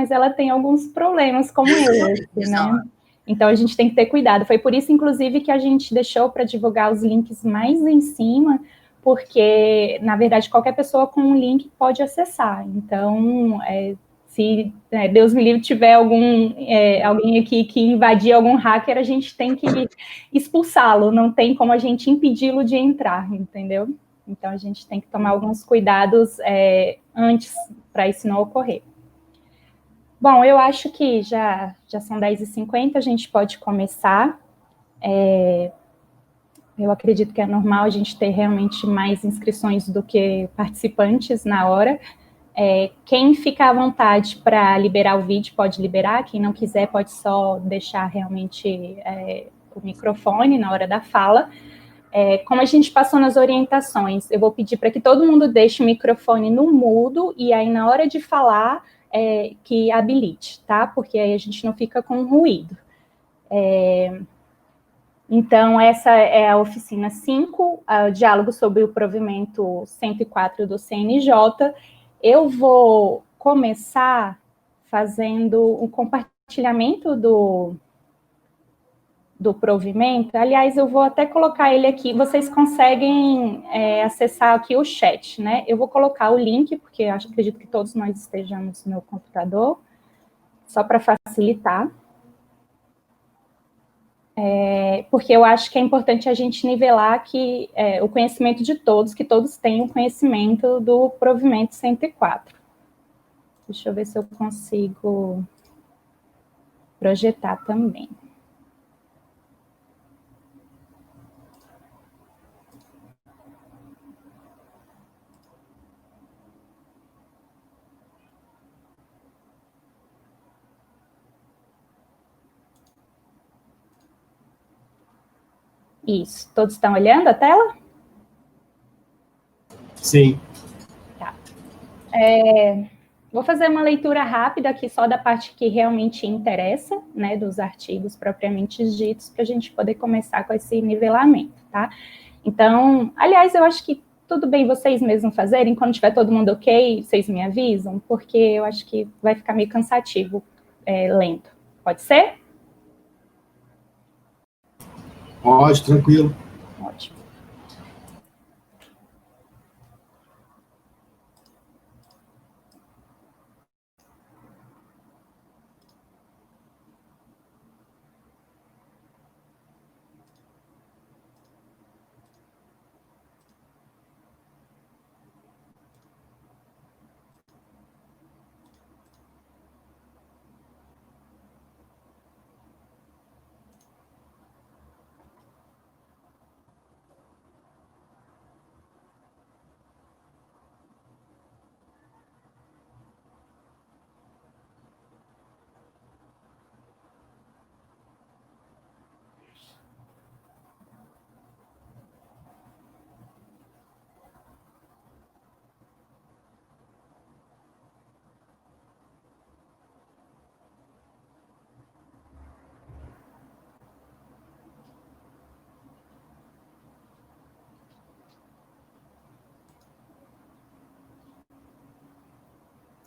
mas ela tem alguns problemas como esse, né? Então, a gente tem que ter cuidado. Foi por isso, inclusive, que a gente deixou para divulgar os links mais em cima, porque, na verdade, qualquer pessoa com um link pode acessar. Então, se Deus me livre, tiver alguém aqui que invadir algum hacker, a gente tem que expulsá-lo, não tem como a gente impedi-lo de entrar, entendeu? Então, a gente tem que tomar alguns cuidados antes para isso não ocorrer. Bom, eu acho que já são 10h50, a gente pode começar. Eu acredito que é normal a gente ter realmente mais inscrições do que participantes na hora. Quem fica à vontade para liberar o vídeo pode liberar, quem não quiser pode só deixar realmente o microfone na hora da fala. Como a gente passou nas orientações, eu vou pedir para que todo mundo deixe o microfone no mudo e aí na hora de falar que habilite, tá? Porque aí a gente não fica com ruído. Então, essa é a oficina 5, o diálogo sobre o provimento 104 do CNJ. Eu vou começar fazendo um compartilhamento do provimento. Aliás, eu vou até colocar ele aqui. Vocês conseguem acessar aqui o chat, né? Eu vou colocar o link, porque acredito que todos nós estejamos no computador, só para facilitar. Porque eu acho que é importante a gente nivelar que o conhecimento de todos, que todos tenham conhecimento do provimento 104. Deixa eu ver se eu consigo projetar também. Isso. Todos estão olhando a tela? Sim. Tá. Vou fazer uma leitura rápida aqui só da parte que realmente interessa, né, dos artigos propriamente ditos, para a gente poder começar com esse nivelamento, tá? Então, aliás, eu acho que tudo bem vocês mesmos fazerem, quando tiver todo mundo ok, vocês me avisam, porque eu acho que vai ficar meio cansativo lento. Pode ser? Pode, tranquilo. Ótimo.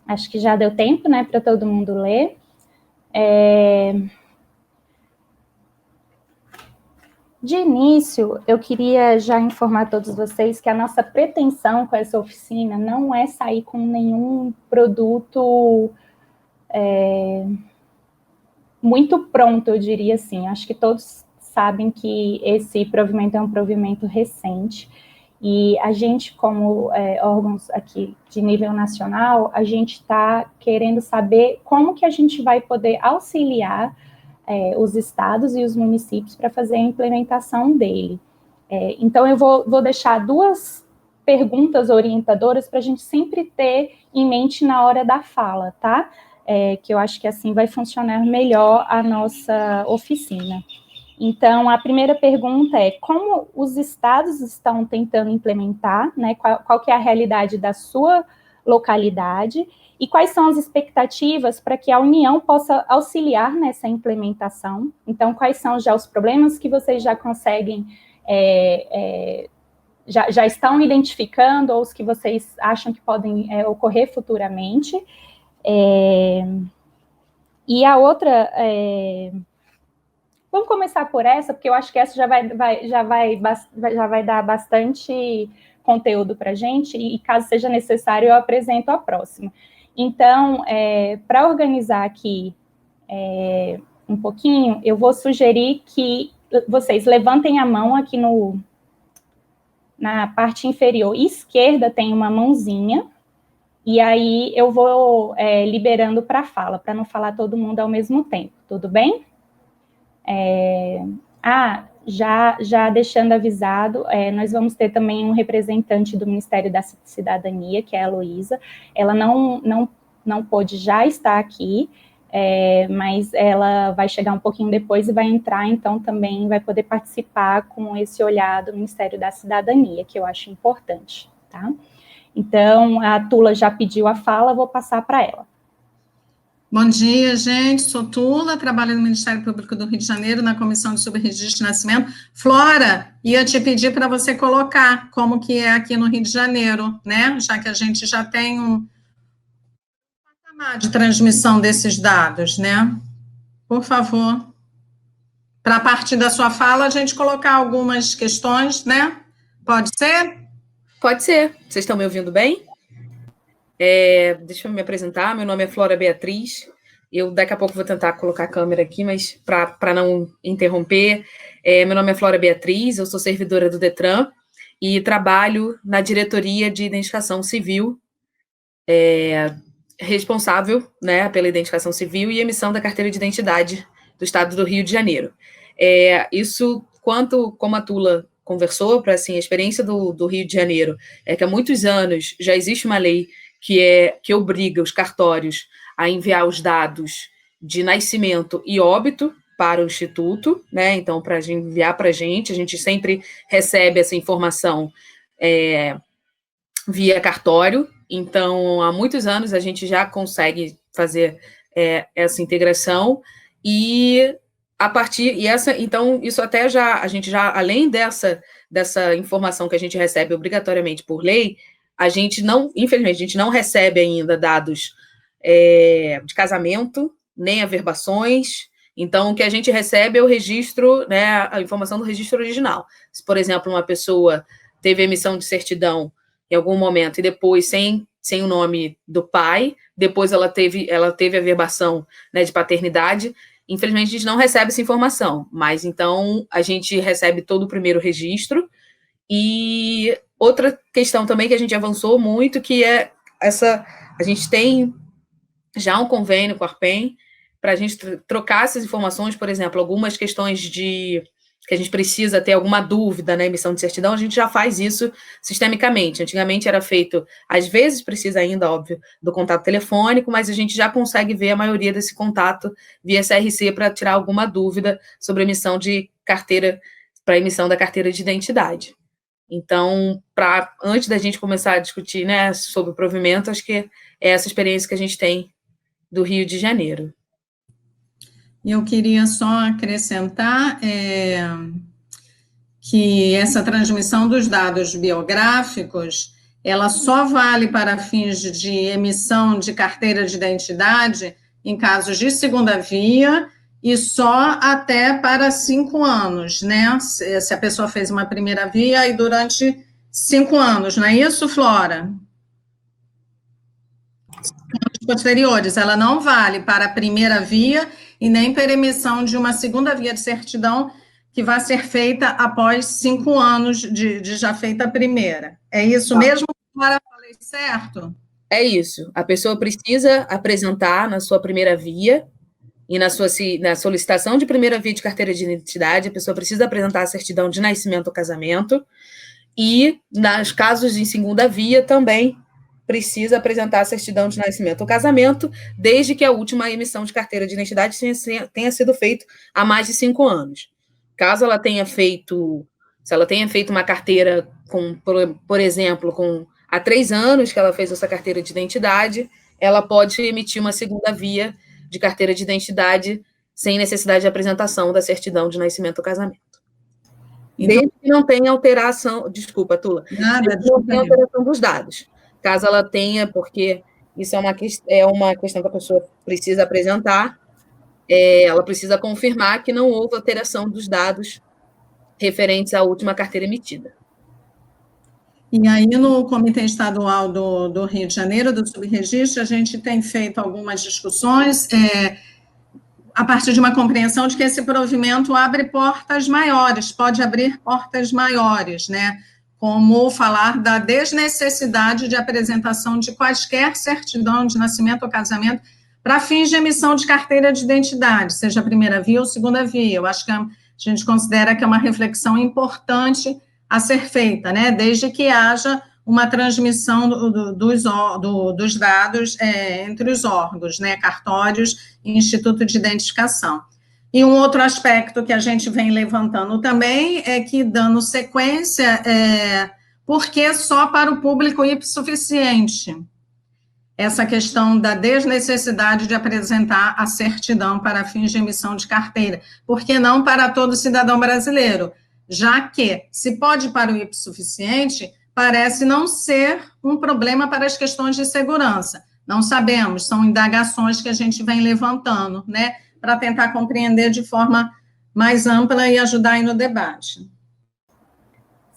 Acho que já deu tempo, né, para todo mundo ler. De início, eu queria já informar todos vocês que a nossa pretensão com essa oficina não é sair com nenhum produto muito pronto, eu diria assim. Acho que todos sabem que esse provimento é um provimento recente, e a gente, como órgãos aqui de nível nacional, a gente está querendo saber como que a gente vai poder auxiliar os estados e os municípios para fazer a implementação dele. Então, eu vou deixar duas perguntas orientadoras para a gente sempre ter em mente na hora da fala, tá? Que eu acho que assim vai funcionar melhor a nossa oficina. Então, a primeira pergunta é como os estados estão tentando implementar, né? Qual que é a realidade da sua localidade e quais são as expectativas para que a União possa auxiliar nessa implementação. Então, quais são já os problemas que vocês já conseguem, já estão identificando, ou os que vocês acham que podem ocorrer futuramente. E a outra, vamos começar por essa, porque eu acho que essa já vai dar bastante conteúdo para a gente, e caso seja necessário, eu apresento a próxima. Então, para organizar aqui um pouquinho, eu vou sugerir que vocês levantem a mão aqui na parte inferior esquerda, tem uma mãozinha, e aí eu vou liberando para fala, para não falar todo mundo ao mesmo tempo, tudo bem? Já deixando avisado, nós vamos ter também um representante do Ministério da Cidadania, que é a Heloísa. Ela não pôde já estar aqui, mas ela vai chegar um pouquinho depois e vai entrar, então também vai poder participar com esse olhar do Ministério da Cidadania, que eu acho importante, tá? Então, a Tula já pediu a fala, vou passar para ela. Bom dia, gente. Sou Tula, trabalho no Ministério Público do Rio de Janeiro, na Comissão de Subregistro de Nascimento. Flora, ia te pedir para você colocar como que é aqui no Rio de Janeiro, né? Já que a gente já tem um patamar de transmissão desses dados, né? Por favor. Para a partir da sua fala, a gente colocar algumas questões, né? Pode ser? Pode ser. Vocês estão me ouvindo bem? Deixa eu me apresentar. Meu nome é Flora Beatriz. Eu daqui a pouco vou tentar colocar a câmera aqui, mas para não interromper, meu nome é Flora Beatriz, eu sou servidora do Detran e trabalho na diretoria de identificação civil, responsável, né, pela identificação civil e emissão da carteira de identidade do Estado do Rio de Janeiro. Isso, como a Tula conversou, para assim, a experiência do Rio de Janeiro, que há muitos anos já existe uma lei que obriga os cartórios a enviar os dados de nascimento e óbito para o Instituto, né? Então, para enviar para a gente sempre recebe essa informação via cartório. Então, há muitos anos a gente já consegue fazer essa integração e então, isso até a gente já, além dessa informação que a gente recebe obrigatoriamente por lei, infelizmente, a gente não recebe ainda dados de casamento, nem averbações. Então, o que a gente recebe é o registro, né, a informação do registro original. Se, por exemplo, uma pessoa teve emissão de certidão em algum momento e depois sem o nome do pai, depois ela teve averbação, né, de paternidade, infelizmente a gente não recebe essa informação, mas então a gente recebe todo o primeiro registro. E outra questão também que a gente avançou muito, que é a gente tem já um convênio com a ARPEM para a gente trocar essas informações, por exemplo, algumas questões que a gente precisa ter alguma dúvida na emissão de certidão, a gente já faz isso sistemicamente. Antigamente era feito, às vezes precisa ainda, óbvio, do contato telefônico, mas a gente já consegue ver a maioria desse contato via CRC para tirar alguma dúvida sobre a emissão de carteira, para a emissão da carteira de identidade. Então, antes da gente começar a discutir, né, sobre o provimento, acho que é essa experiência que a gente tem do Rio de Janeiro. Eu queria só acrescentar que essa transmissão dos dados biográficos, ela só vale para fins de emissão de carteira de identidade em casos de segunda via e só até para 5 anos, né? Se a pessoa fez uma primeira via e durante 5 anos, não é isso, Flora? Posteriores, ela não vale para a primeira via e nem para emissão de uma segunda via de certidão que vai ser feita após 5 anos de já feita a primeira. É isso mesmo, Flora? Falei certo? É isso. A pessoa precisa apresentar na sua primeira via e na solicitação de primeira via de carteira de identidade, a pessoa precisa apresentar a certidão de nascimento ou casamento e, nos casos de segunda via, também precisa apresentar a certidão de nascimento ou casamento, desde que a última emissão de carteira de identidade tenha sido feita há mais de 5 anos. Caso ela tenha feito, se ela tenha feito uma carteira, por exemplo, há 3 anos que ela fez essa carteira de identidade, ela pode emitir uma segunda via de carteira de identidade sem necessidade de apresentação da certidão de nascimento ou casamento. Então, desde que não tenha alteração, desculpa, Tula, não tenha alteração dos dados. Caso ela tenha, porque isso é uma questão que a pessoa precisa apresentar, ela precisa confirmar que não houve alteração dos dados referentes à última carteira emitida. E aí, no Comitê Estadual do Rio de Janeiro, do Subregistro, a gente tem feito algumas discussões, a partir de uma compreensão de que esse provimento abre portas maiores, pode abrir portas maiores, né? Como falar da desnecessidade de apresentação de quaisquer certidão de nascimento ou casamento para fins de emissão de carteira de identidade, seja a primeira via ou segunda via. Eu acho que a gente considera que é uma reflexão importante a ser feita, né? Desde que haja uma transmissão dos dados entre os órgãos, né? Cartórios e Instituto de Identificação. E um outro aspecto que a gente vem levantando também é que, dando sequência, por que só para o público hipossuficiente? Essa questão da desnecessidade de apresentar a certidão para fins de emissão de carteira. Por que não para todo cidadão brasileiro? Já que, se pode para o hipossuficiente, parece não ser um problema para as questões de segurança. Não sabemos, são indagações que a gente vem levantando, né, para tentar compreender de forma mais ampla e ajudar aí no debate.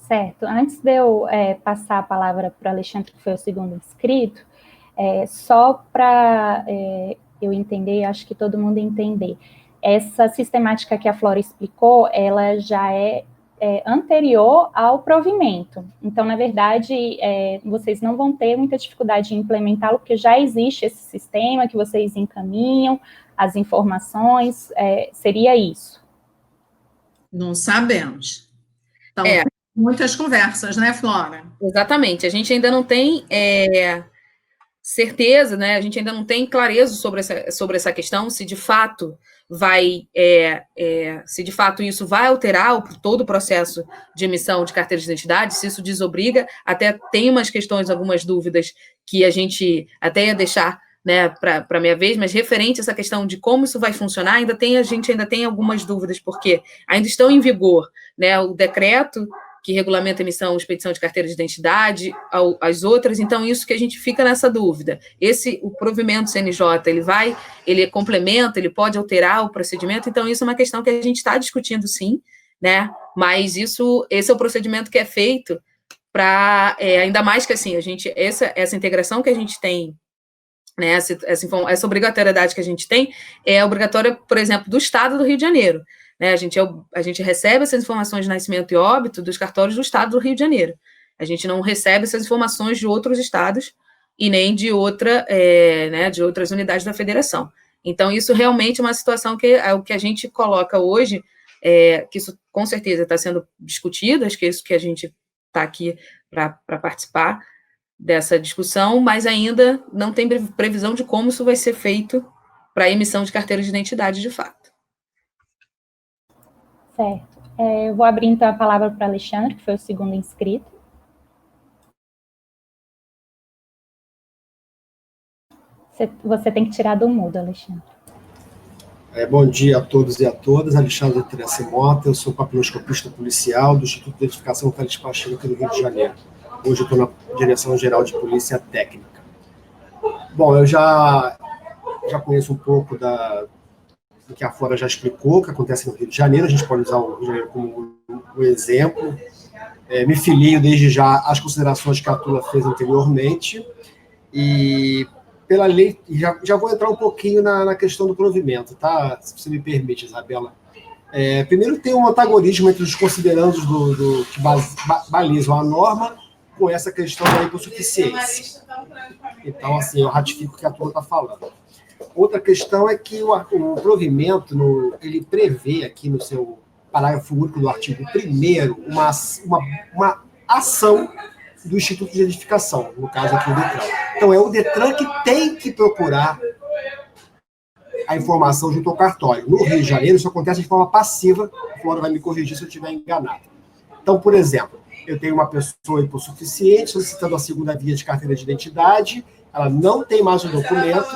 Certo. Antes de eu passar a palavra para o Alexandre, que foi o segundo inscrito, só para eu entender, acho que todo mundo entender, essa sistemática que a Flora explicou, ela já é anterior ao provimento. Então, na verdade, vocês não vão ter muita dificuldade em implementá-lo, porque já existe esse sistema que vocês encaminham, as informações, seria isso? Não sabemos. Então, muitas conversas, né, Flora? Exatamente. A gente ainda não tem certeza, né? A gente ainda não tem clareza sobre essa questão, se de fato se de fato isso vai alterar todo o processo de emissão de carteira de identidade, se isso desobriga. Até tem umas questões, algumas dúvidas que a gente até ia deixar, né, para a minha vez, mas referente a essa questão de como isso vai funcionar, a gente ainda tem algumas dúvidas, porque ainda estão em vigor, né, o decreto que regulamenta a emissão e expedição de carteira de identidade, as outras, então isso que a gente fica nessa dúvida. O provimento CNJ, ele complementa, ele pode alterar o procedimento, então isso é uma questão que a gente está discutindo sim, né, mas esse é o procedimento que é feito para, ainda mais que assim, essa integração que a gente tem, né, essa obrigatoriedade que a gente tem, é obrigatória, por exemplo, do Estado do Rio de Janeiro. Né, a gente recebe essas informações de nascimento e óbito dos cartórios do Estado do Rio de Janeiro. A gente não recebe essas informações de outros estados e nem de outras unidades da federação. Então, isso realmente é uma situação que é o que a gente coloca hoje, que isso com certeza está sendo discutido, acho que é isso que a gente está aqui para participar dessa discussão, mas ainda não tem previsão de como isso vai ser feito para a emissão de carteira de identidade de fato. Certo. Eu vou abrir, então, a palavra para o Alexandre, que foi o segundo inscrito. Você tem que tirar do mudo, Alexandre. Bom dia a todos e a todas. Alexandre Terence Mota, eu sou papiloscopista policial do Instituto de Identificação Félix Pacheco aqui no Rio de Janeiro. Hoje eu estou na Direção-Geral de Polícia Técnica. Bom, eu já conheço um pouco do que a Flora já explicou, o que acontece no Rio de Janeiro. A gente pode usar o Rio de Janeiro como um exemplo. Me filio desde já às considerações que a Tula fez anteriormente. E, pela lei, já vou entrar um pouquinho na questão do provimento, tá? Se você me permite, Isabela. Primeiro, tem um antagonismo entre os considerandos que balizam a norma com essa questão da hipossuficiência. Então, assim, eu ratifico o que a Tula está falando. Outra questão é que o provimento, ele prevê aqui no seu parágrafo único do artigo 1º uma ação do Instituto de Identificação, no caso aqui o DETRAN. Então, é o DETRAN que tem que procurar a informação junto ao cartório. No Rio de Janeiro, isso acontece de forma passiva, a Flora vai me corrigir se eu estiver enganado. Então, por exemplo, eu tenho uma pessoa hipossuficiente solicitando a segunda via de carteira de identidade, ela não tem mais o documento.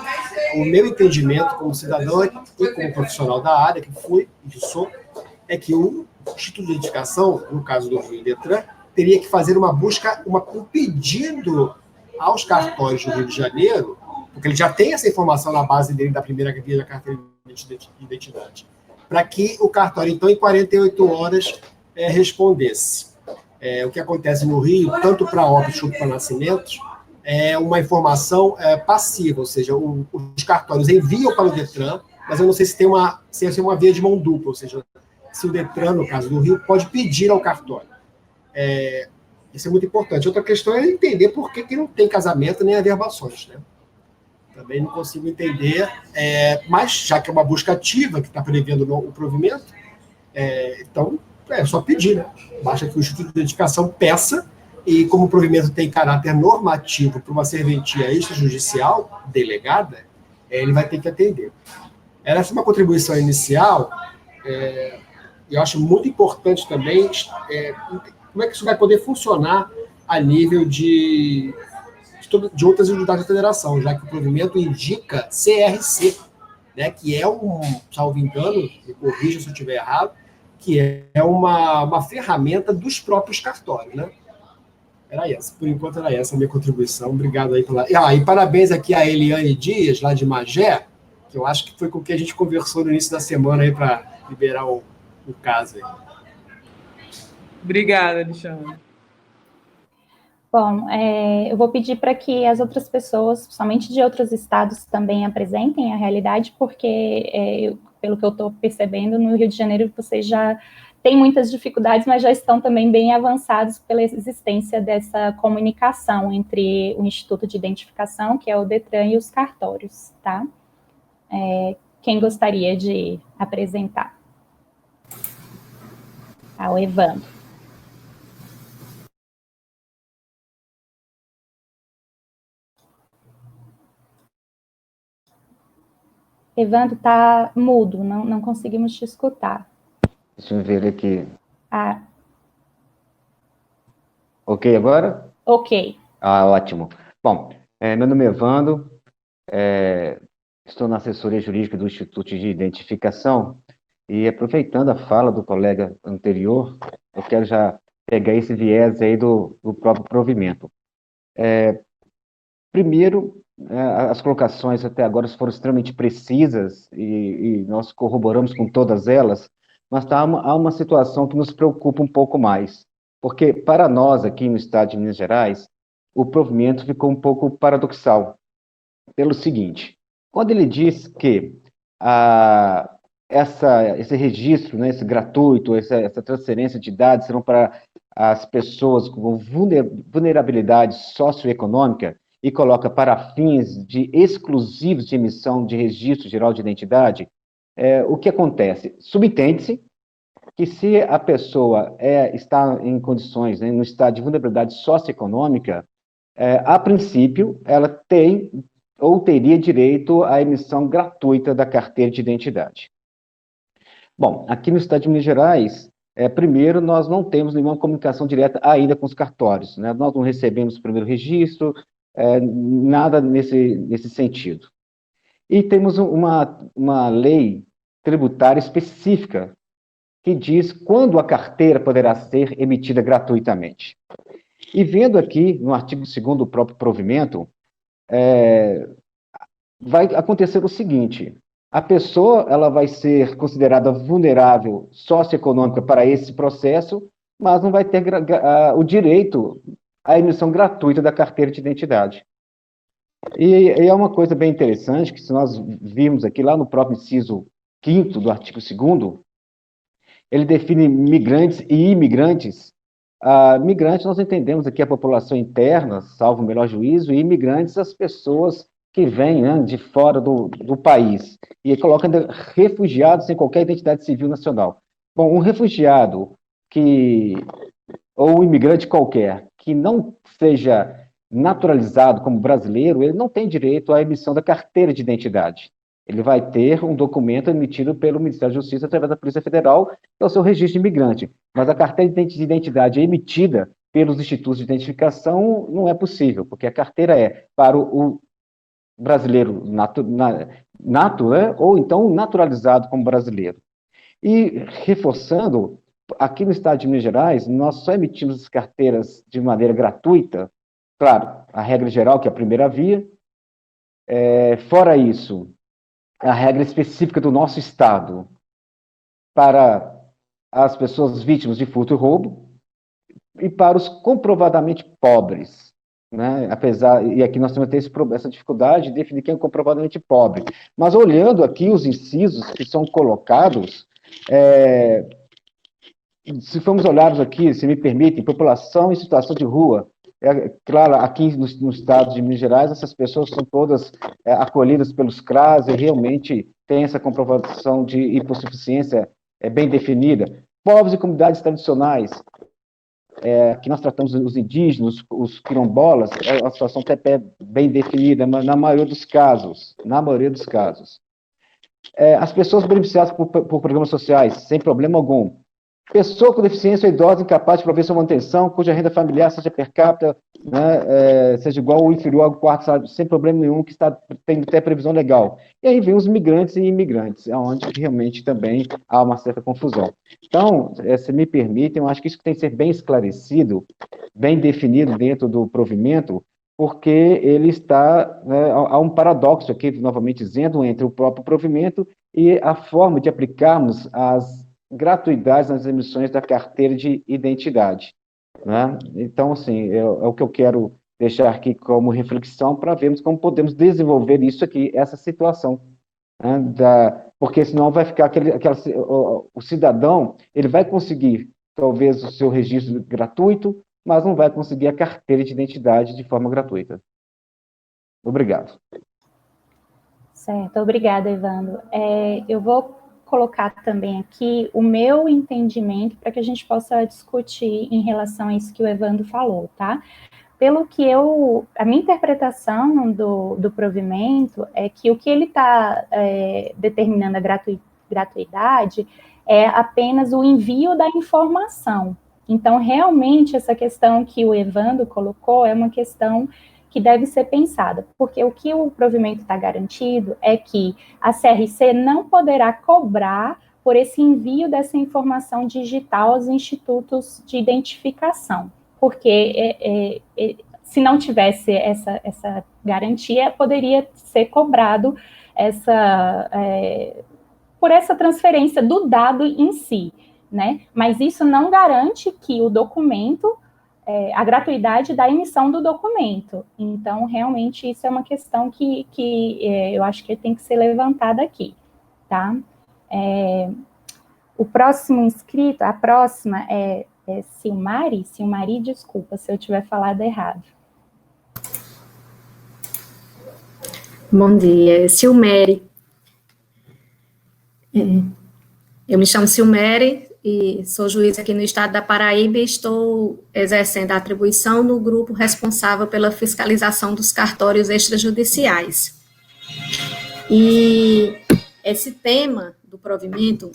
O meu entendimento como cidadão e como profissional da área, que fui e que sou, é que o Instituto de Identificação, no caso do Rio DETRAN, teria que fazer uma busca, um pedido aos cartórios do Rio de Janeiro porque ele já tem essa informação na base dele da primeira via da carteira de identidade, para que o cartório, então, em 48 horas, respondesse. O que acontece no Rio, tanto para óbitos quanto para nascimentos, é uma informação passiva, ou seja, os cartórios enviam para o Detran, mas eu não sei se tem uma via de mão dupla, ou seja, se o Detran, no caso do Rio, pode pedir ao cartório. Isso é muito importante. Outra questão é entender por que não tem casamento nem averbações, né? Também não consigo entender, mas já que é uma busca ativa que está prevendo o provimento, então é só pedir, né? Basta que o Instituto de Identificação peça, e como o provimento tem caráter normativo para uma serventia extrajudicial delegada, ele vai ter que atender. Essa é uma contribuição inicial, eu acho muito importante também como é que isso vai poder funcionar a nível de outras unidades da federação, já que o provimento indica CRC, né, que é salvo engano, me corrija se eu estiver errado, que é uma ferramenta dos próprios cartórios, né? Por enquanto era essa a minha contribuição. Obrigado aí pela... e parabéns aqui a Eliane Dias, lá de Magé, que eu acho que foi com quem a gente conversou no início da semana aí para liberar o caso aí. Obrigada, Alexandre. Bom, eu vou pedir para que as outras pessoas, somente de outros estados, também apresentem a realidade, porque, pelo que eu estou percebendo, no Rio de Janeiro vocês já têm muitas dificuldades, mas já estão também bem avançados pela existência dessa comunicação entre o Instituto de Identificação, que é o Detran, e os cartórios, tá? Quem gostaria de apresentar? O Evandro. Evandro, está mudo, não conseguimos te escutar. Deixa eu ver aqui. Ok agora? Ok. Ótimo. Bom, meu nome é Evandro, estou na assessoria jurídica do Instituto de Identificação, e aproveitando a fala do colega anterior, eu quero já pegar esse viés aí do próprio provimento. Primeiro, as colocações até agora foram extremamente precisas e nós corroboramos com todas elas, mas há uma situação que nos preocupa um pouco mais, porque para nós aqui no estado de Minas Gerais, o provimento ficou um pouco paradoxal, pelo seguinte: quando ele diz que esse registro, né, esse gratuito, essa transferência de dados serão para as pessoas com vulnerabilidade socioeconômica, e coloca para fins exclusivos de emissão de registro geral de identidade, o que acontece? Subentende-se que se a pessoa está em condições, né, no estado de vulnerabilidade socioeconômica, a princípio, ela tem ou teria direito à emissão gratuita da carteira de identidade. Bom, aqui no estado de Minas Gerais, primeiro, nós não temos nenhuma comunicação direta ainda com os cartórios, né? Nós não recebemos o primeiro registro, nada nesse sentido. E temos uma lei tributária específica que diz quando a carteira poderá ser emitida gratuitamente. E vendo aqui, no artigo 2º do próprio provimento, vai acontecer o seguinte: a pessoa ela vai ser considerada vulnerável socioeconômica para esse processo, mas não vai ter o direito à emissão gratuita da carteira de identidade. E é uma coisa bem interessante, que se nós vimos aqui lá no próprio inciso 5º do artigo 2º, ele define migrantes e imigrantes. Migrantes, nós entendemos aqui a população interna, salvo o melhor juízo, e imigrantes, as pessoas que vêm, né, de fora do país, e coloca refugiados sem qualquer identidade civil nacional. Bom, um refugiado ou um imigrante qualquer que não seja naturalizado como brasileiro, ele não tem direito à emissão da carteira de identidade. Ele vai ter um documento emitido pelo Ministério da Justiça através da Polícia Federal, que é o seu registro de imigrante. Mas a carteira de identidade emitida pelos institutos de identificação não é possível, porque a carteira é para o brasileiro nato, né, ou então naturalizado como brasileiro. E, reforçando, aqui no estado de Minas Gerais, nós só emitimos as carteiras de maneira gratuita, claro, a regra geral, que é a primeira via, Fora isso, a regra específica do nosso Estado para as pessoas vítimas de furto e roubo e para os comprovadamente pobres, né? E aqui nós temos essa dificuldade de definir quem é comprovadamente pobre. Mas olhando aqui os incisos que são colocados, se formos olharmos aqui, se me permitem, população em situação de rua, claro, aqui no estado de Minas Gerais, essas pessoas são todas acolhidas pelos CRAS e realmente tem essa comprovação de hipossuficiência bem definida. Povos e comunidades tradicionais, que nós tratamos os indígenas, os quilombolas, é uma situação até bem definida, mas na maioria dos casos, as pessoas beneficiadas por programas sociais, sem problema algum. Pessoa com deficiência ou idosa incapaz de prover sua manutenção, cuja renda familiar seja per capita, né, seja igual ou inferior ao quarto salário, sem problema nenhum, que tem até previsão legal. E aí vem os migrantes e imigrantes, onde realmente também há uma certa confusão. Então, se me permitem, eu acho que isso tem que ser bem esclarecido, bem definido dentro do provimento, porque ele está, há um paradoxo aqui, novamente dizendo, entre o próprio provimento e a forma de aplicarmos as gratuidades nas emissões da carteira de identidade, né? Então, assim, é o que eu quero deixar aqui como reflexão para vermos como podemos desenvolver isso aqui, essa situação, né? Porque senão vai ficar o cidadão, ele vai conseguir, talvez, o seu registro gratuito, mas não vai conseguir a carteira de identidade de forma gratuita. Obrigado. Certo, obrigada, Evandro. Eu vou colocar também aqui o meu entendimento para que a gente possa discutir em relação a isso que o Evandro falou, tá? Pelo que a minha interpretação do provimento é que o que ele está determinando a gratuidade é apenas o envio da informação. Então, realmente, essa questão que o Evandro colocou é uma questão que deve ser pensada, porque o que o provimento está garantido é que a CRC não poderá cobrar por esse envio dessa informação digital aos institutos de identificação, porque se não tivesse essa garantia, poderia ser cobrado por essa transferência do dado em si, né? Mas isso não garante que o documento a gratuidade da emissão do documento. Então, realmente, isso é uma questão que eu acho que tem que ser levantada aqui, tá? O próximo inscrito, a próxima é Silmari. Silmari, desculpa se eu tiver falado errado. Bom dia, Silmeri. Eu me chamo Silmeri, e sou juiz aqui no estado da Paraíba e estou exercendo a atribuição no grupo responsável pela fiscalização dos cartórios extrajudiciais. E esse tema do provimento,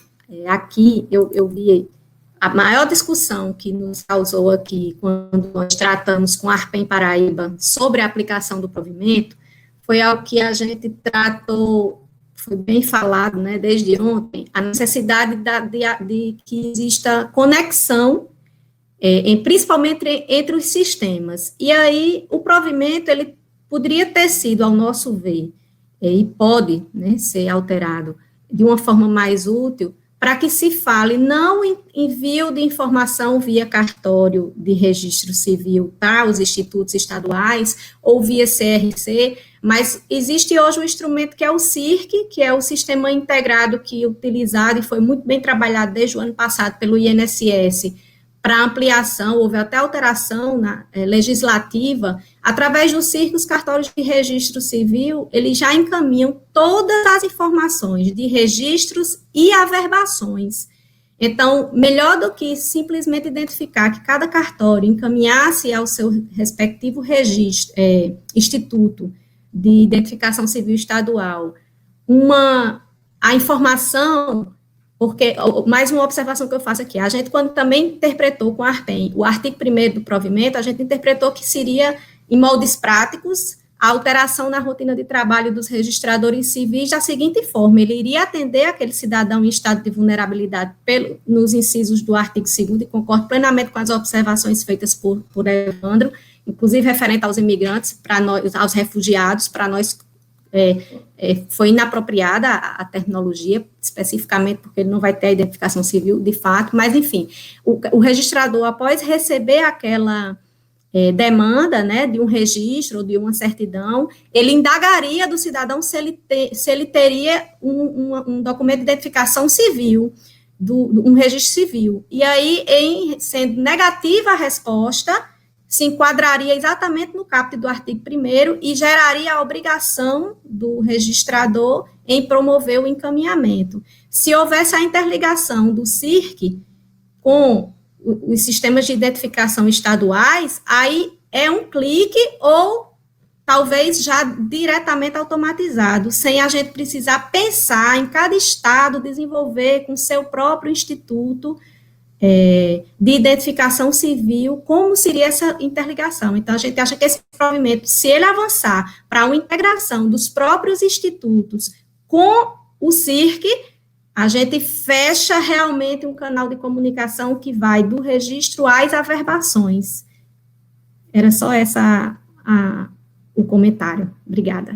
aqui eu vi a maior discussão que nos causou aqui quando nós tratamos com a ARPEM Paraíba sobre a aplicação do provimento, foi algo que a gente tratou. Foi bem falado, né, desde ontem, a necessidade de que exista conexão, principalmente entre os sistemas. E aí, o provimento, ele poderia ter sido, ao nosso ver, e pode, né, ser alterado de uma forma mais útil, para que se fale não em envio de informação via cartório de registro civil para os institutos estaduais ou via CRC, mas existe hoje um instrumento que é o CIRC, que é o Sistema Integrado que é utilizado e foi muito bem trabalhado desde o ano passado pelo INSS para ampliação, houve até alteração legislativa. Através do CIRC, os cartórios de registro civil, eles já encaminham todas as informações de registros e averbações. Então, melhor do que simplesmente identificar que cada cartório encaminhasse ao seu respectivo registro, instituto de identificação civil estadual, a informação, porque, mais uma observação que eu faço aqui, a gente, quando também interpretou com a ARPEM o artigo 1º do provimento, a gente interpretou que seria, em moldes práticos, a alteração na rotina de trabalho dos registradores civis da seguinte forma: ele iria atender aquele cidadão em estado de vulnerabilidade nos incisos do artigo 2º, e concordo plenamente com as observações feitas por Evandro, inclusive referente aos imigrantes, para nós, aos refugiados, para nós foi inapropriada a terminologia, especificamente porque ele não vai ter a identificação civil de fato, mas, enfim, o registrador, após receber aquela demanda, né, de um registro ou de uma certidão, ele indagaria do cidadão se ele teria um documento de identificação civil, um registro civil. E aí, sendo negativa a resposta, se enquadraria exatamente no caput do artigo 1º e geraria a obrigação do registrador em promover o encaminhamento. Se houvesse a interligação do CIRC com os sistemas de identificação estaduais, aí é um clique ou talvez já diretamente automatizado, sem a gente precisar pensar em cada estado, desenvolver com seu próprio instituto de identificação civil, como seria essa interligação. Então, a gente acha que esse provimento, se ele avançar para uma integração dos próprios institutos com o CIRC, a gente fecha realmente um canal de comunicação que vai do registro às averbações. Era só o comentário. Obrigada.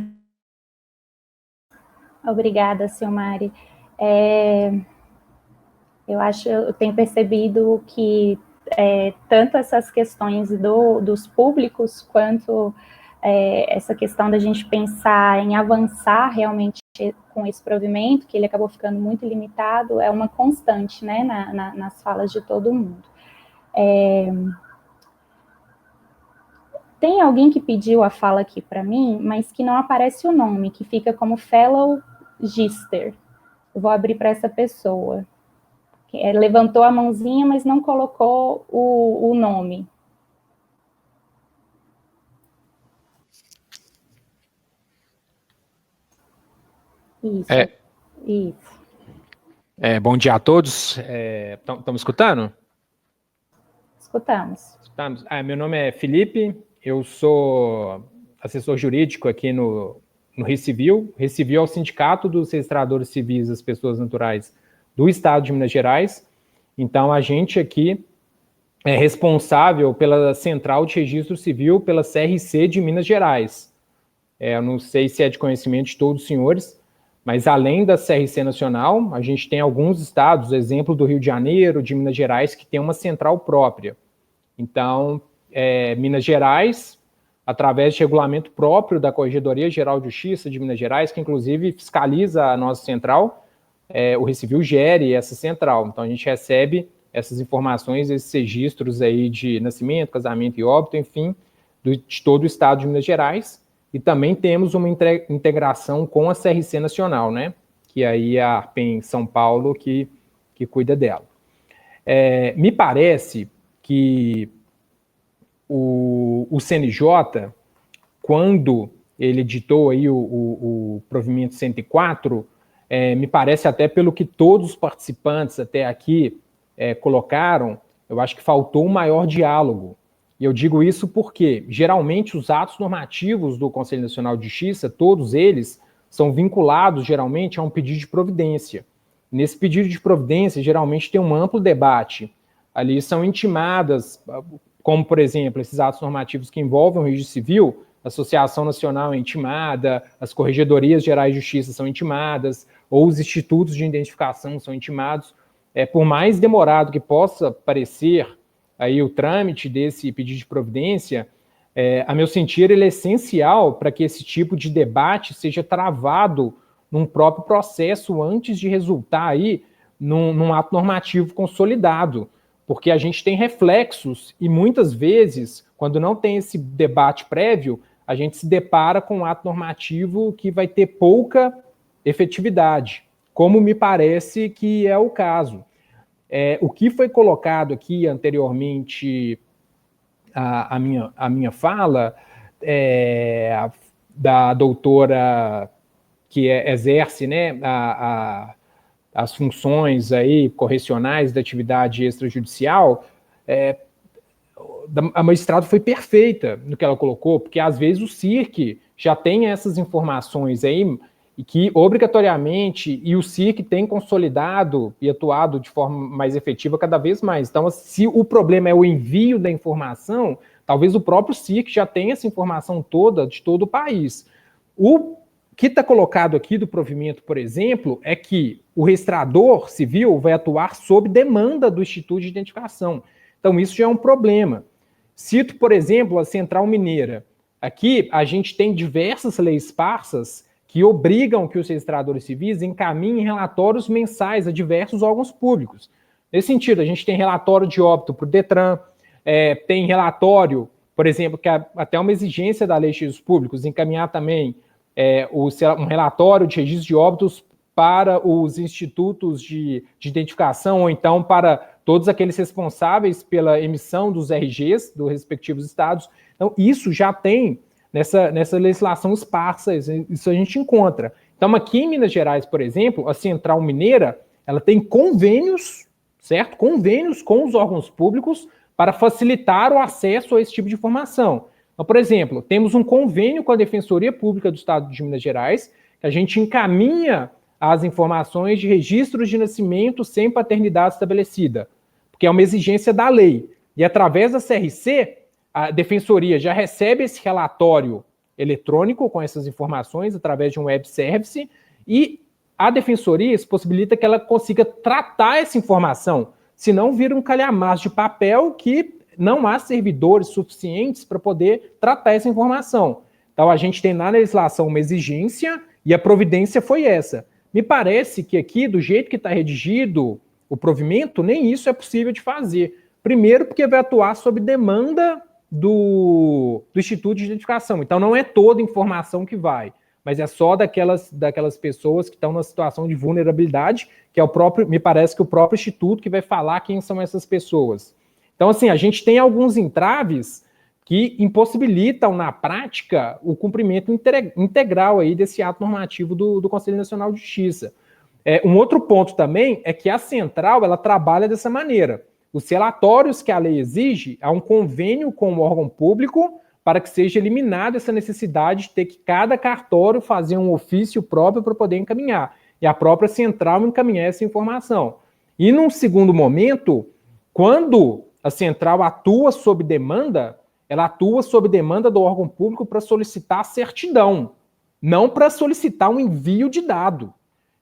Obrigada, Silmari. Eu tenho percebido que tanto essas questões dos públicos, quanto essa questão da gente pensar em avançar realmente com esse provimento, que ele acabou ficando muito limitado, é uma constante, né, nas falas de todo mundo. Tem alguém que pediu a fala aqui para mim, mas que não aparece o nome, que fica como Fellow Gister. Eu vou abrir para essa pessoa. Levantou a mãozinha, mas não colocou o nome. Isso. Isso. Bom dia a todos. Estamos escutando? Escutamos. Meu nome é Felipe, eu sou assessor jurídico aqui no RECIVIL. RECIVIL é o Sindicato dos Registradores Civis das Pessoas Naturais do Estado de Minas Gerais. Então, a gente aqui é responsável pela Central de Registro Civil, pela CRC de Minas Gerais. Eu não sei se é de conhecimento de todos os senhores, mas além da CRC nacional, a gente tem alguns estados, exemplo do Rio de Janeiro, de Minas Gerais, que tem uma central própria. Então, Minas Gerais, através de regulamento próprio da Corregedoria Geral de Justiça de Minas Gerais, que inclusive fiscaliza a nossa central, o RECIVIL gere essa central. Então, a gente recebe essas informações, esses registros aí de nascimento, casamento e óbito, enfim, de todo o estado de Minas Gerais. E também temos uma integração com a CRC Nacional, né? Que aí é a ARPEN São Paulo que cuida dela. Me parece que o CNJ, quando ele editou aí o provimento 104, me parece até pelo que todos os participantes até aqui colocaram, eu acho que faltou um maior diálogo. E eu digo isso porque, geralmente, os atos normativos do Conselho Nacional de Justiça, todos eles, são vinculados, geralmente, a um pedido de providência. Nesse pedido de providência, geralmente, tem um amplo debate. Ali são intimadas, como, por exemplo, esses atos normativos que envolvem o registro civil, a Associação Nacional é intimada, as Corregedorias Gerais de Justiça são intimadas, ou os institutos de identificação são intimados. Por mais demorado que possa parecer aí o trâmite desse pedido de providência, a meu sentir, ele é essencial para que esse tipo de debate seja travado num próprio processo antes de resultar aí num ato normativo consolidado, porque a gente tem reflexos e muitas vezes, quando não tem esse debate prévio, a gente se depara com um ato normativo que vai ter pouca efetividade, como me parece que é o caso. O que foi colocado aqui anteriormente, a minha fala, da doutora que exerce, né, as funções aí correcionais da atividade extrajudicial, a magistrada foi perfeita no que ela colocou, porque às vezes o CIRC já tem essas informações aí, e que obrigatoriamente, e o CIRC tem consolidado e atuado de forma mais efetiva cada vez mais. Então, se o problema é o envio da informação, talvez o próprio CIRC já tenha essa informação toda de todo o país. O que está colocado aqui do provimento, por exemplo, é que o registrador civil vai atuar sob demanda do Instituto de Identificação. Então, isso já é um problema. Cito, por exemplo, a Central Mineira. Aqui, a gente tem diversas leis esparsas que obrigam que os registradores civis encaminhem relatórios mensais a diversos órgãos públicos. Nesse sentido, a gente tem relatório de óbito para o DETRAN, tem relatório, por exemplo, que é até uma exigência da Lei de Registros Públicos, encaminhar também um relatório de registro de óbitos para os institutos de identificação, ou então para todos aqueles responsáveis pela emissão dos RGs dos respectivos estados. Então, isso já tem nessa legislação esparsa, isso a gente encontra. Então, aqui em Minas Gerais, por exemplo, a Central Mineira, ela tem convênios, certo? Convênios com os órgãos públicos para facilitar o acesso a esse tipo de informação. Então, por exemplo, temos um convênio com a Defensoria Pública do Estado de Minas Gerais, que a gente encaminha as informações de registros de nascimento sem paternidade estabelecida, porque é uma exigência da lei. E através da CRC, a Defensoria já recebe esse relatório eletrônico com essas informações através de um web service, e a Defensoria possibilita que ela consiga tratar essa informação, senão vira um calhamaço de papel que não há servidores suficientes para poder tratar essa informação. Então, a gente tem na legislação uma exigência e a providência foi essa. Me parece que aqui, do jeito que está redigido o provimento, nem isso é possível de fazer. Primeiro, porque vai atuar sob demanda do Instituto de Identificação. Então, não é toda informação que vai, mas é só daquelas pessoas que estão na situação de vulnerabilidade, que é me parece que o próprio Instituto que vai falar quem são essas pessoas. Então, assim, a gente tem alguns entraves que impossibilitam, na prática, o cumprimento integral aí desse ato normativo do Conselho Nacional de Justiça. Um outro ponto também é que a central, ela trabalha dessa maneira. Os relatórios que a lei exige, há um convênio com o órgão público para que seja eliminada essa necessidade de ter que cada cartório fazer um ofício próprio para poder encaminhar. E a própria central encaminhar essa informação. E num segundo momento, quando a central atua sob demanda, ela atua sob demanda do órgão público para solicitar certidão, não para solicitar um envio de dado.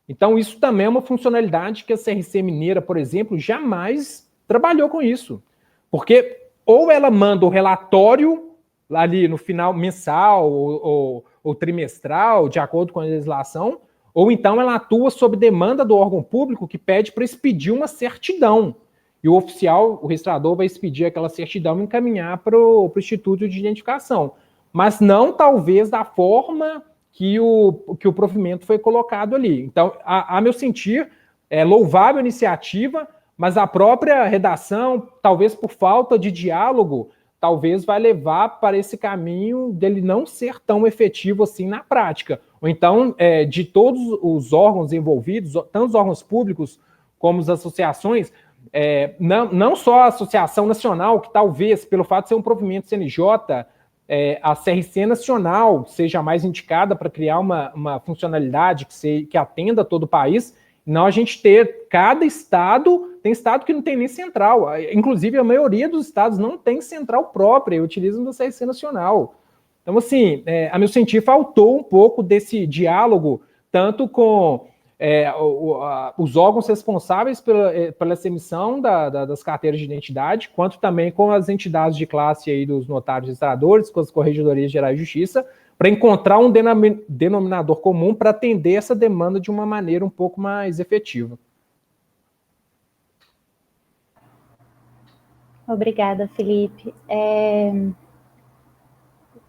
Então, isso também é uma funcionalidade que a CRC Mineira, por exemplo, jamais trabalhou com isso. Porque ou ela manda o relatório ali no final mensal ou trimestral, de acordo com a legislação, ou então ela atua sob demanda do órgão público que pede para expedir uma certidão. E o oficial, o registrador, vai expedir aquela certidão e encaminhar para o Instituto de Identificação. Mas não, talvez, da forma que o provimento foi colocado ali. Então, a meu sentir, é louvável a iniciativa, mas a própria redação, talvez por falta de diálogo, talvez vai levar para esse caminho dele não ser tão efetivo assim na prática. Ou então, de todos os órgãos envolvidos, tanto os órgãos públicos como as associações, não só a Associação Nacional, que talvez, pelo fato de ser um provimento CNJ, a CRC Nacional seja mais indicada para criar uma funcionalidade que atenda todo o país, não a gente ter cada estado, tem estado que não tem nem central, inclusive a maioria dos estados não tem central própria, utilizam da CRC Nacional. Então, assim, a meu sentir, faltou um pouco desse diálogo, tanto com os órgãos responsáveis pela essa emissão das carteiras de identidade, quanto também com as entidades de classe aí dos notários registradores, com as corregedorias gerais de justiça, para encontrar um denominador comum para atender essa demanda de uma maneira um pouco mais efetiva. Obrigada, Felipe.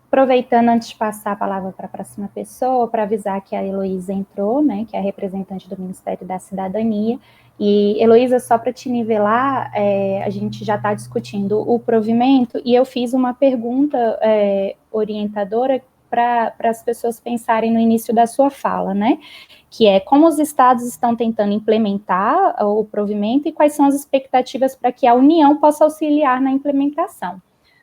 Aproveitando, antes de passar a palavra para a próxima pessoa, para avisar que a Heloísa entrou, né, que é a representante do Ministério da Cidadania. E, Heloísa, só para te nivelar, a gente já está discutindo o provimento, e eu fiz uma pergunta orientadora para as pessoas pensarem no início da sua fala, né, que é como os estados estão tentando implementar o provimento e quais são as expectativas para que a União possa auxiliar na implementação.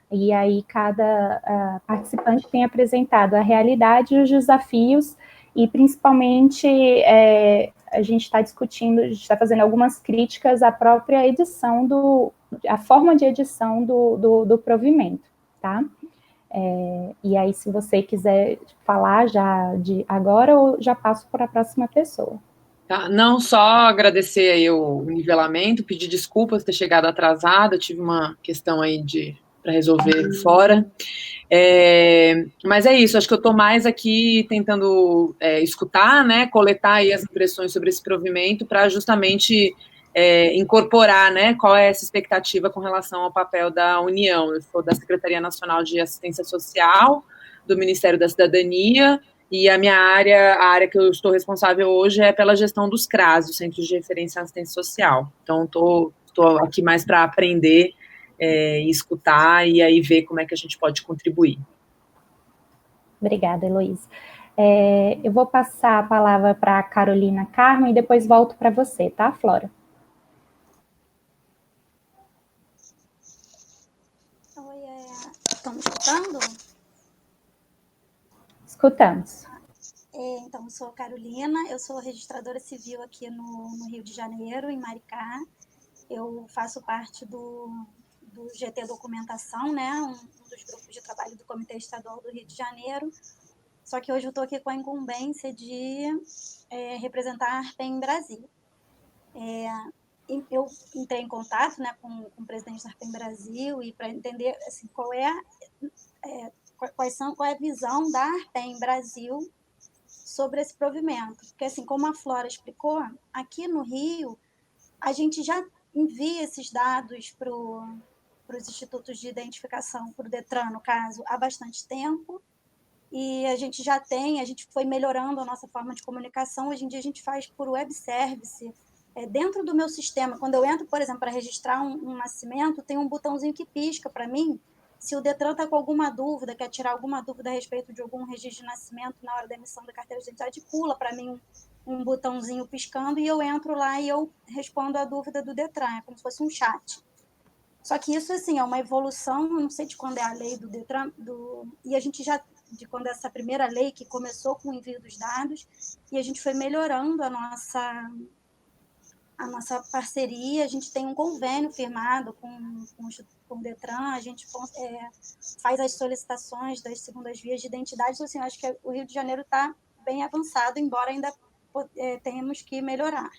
E aí cada participante tem apresentado a realidade e os desafios, e principalmente a gente está discutindo, a gente está fazendo algumas críticas à própria edição, à forma de edição do provimento, tá? E aí, se você quiser falar já de agora, ou já passo para a próxima pessoa. Tá, não, só agradecer aí o nivelamento, pedir desculpas por ter chegado atrasada, tive uma questão aí para resolver fora. Mas é isso, acho que eu estou mais aqui tentando escutar, né, coletar aí as impressões sobre esse provimento para justamente incorporar, né, qual é essa expectativa com relação ao papel da União. Eu sou da Secretaria Nacional de Assistência Social, do Ministério da Cidadania, e a minha área, a área que eu estou responsável hoje é pela gestão dos CRAS, os Centros de Referência à Assistência Social. Então, estou aqui mais para aprender e escutar, e aí ver como é que a gente pode contribuir. Obrigada, Heloísa. Eu vou passar a palavra para a Carolina Carmo e depois volto para você, tá, Flora? Oi, estão me escutando? Escutamos. Então, eu sou Carolina, eu sou registradora civil aqui no Rio de Janeiro, em Maricá. Eu faço parte do GT Documentação, né, um dos grupos de trabalho do Comitê Estadual do Rio de Janeiro. Só que hoje eu estou aqui com a incumbência de representar a ARPEM Brasil. Eu entrei em contato, né, com o presidente da ARPEM Brasil e para entender assim, qual é a visão da ARPEM Brasil sobre esse provimento. Porque, assim, como a Flora explicou, aqui no Rio, a gente já envia esses dados para os institutos de identificação, para o DETRAN, no caso, há bastante tempo, e a gente foi melhorando a nossa forma de comunicação. Hoje em dia a gente faz por web service. Dentro do meu sistema, quando eu entro, por exemplo, para registrar um nascimento, tem um botãozinho que pisca para mim. Se o DETRAN está com alguma dúvida, quer tirar alguma dúvida a respeito de algum registro de nascimento na hora da emissão da carteira de identidade, pula para mim um botãozinho piscando e eu entro lá e eu respondo a dúvida do DETRAN, é como se fosse um chat. Só que isso, assim, é uma evolução, eu não sei de quando é a lei do DETRAN, e a gente já, de quando essa primeira lei que começou com o envio dos dados, e a gente foi melhorando a nossa parceria. A gente tem um convênio firmado com o DETRAN, a gente faz as solicitações das segundas vias de identidade. Então, assim, eu acho que o Rio de Janeiro está bem avançado, embora ainda tenhamos que melhorar.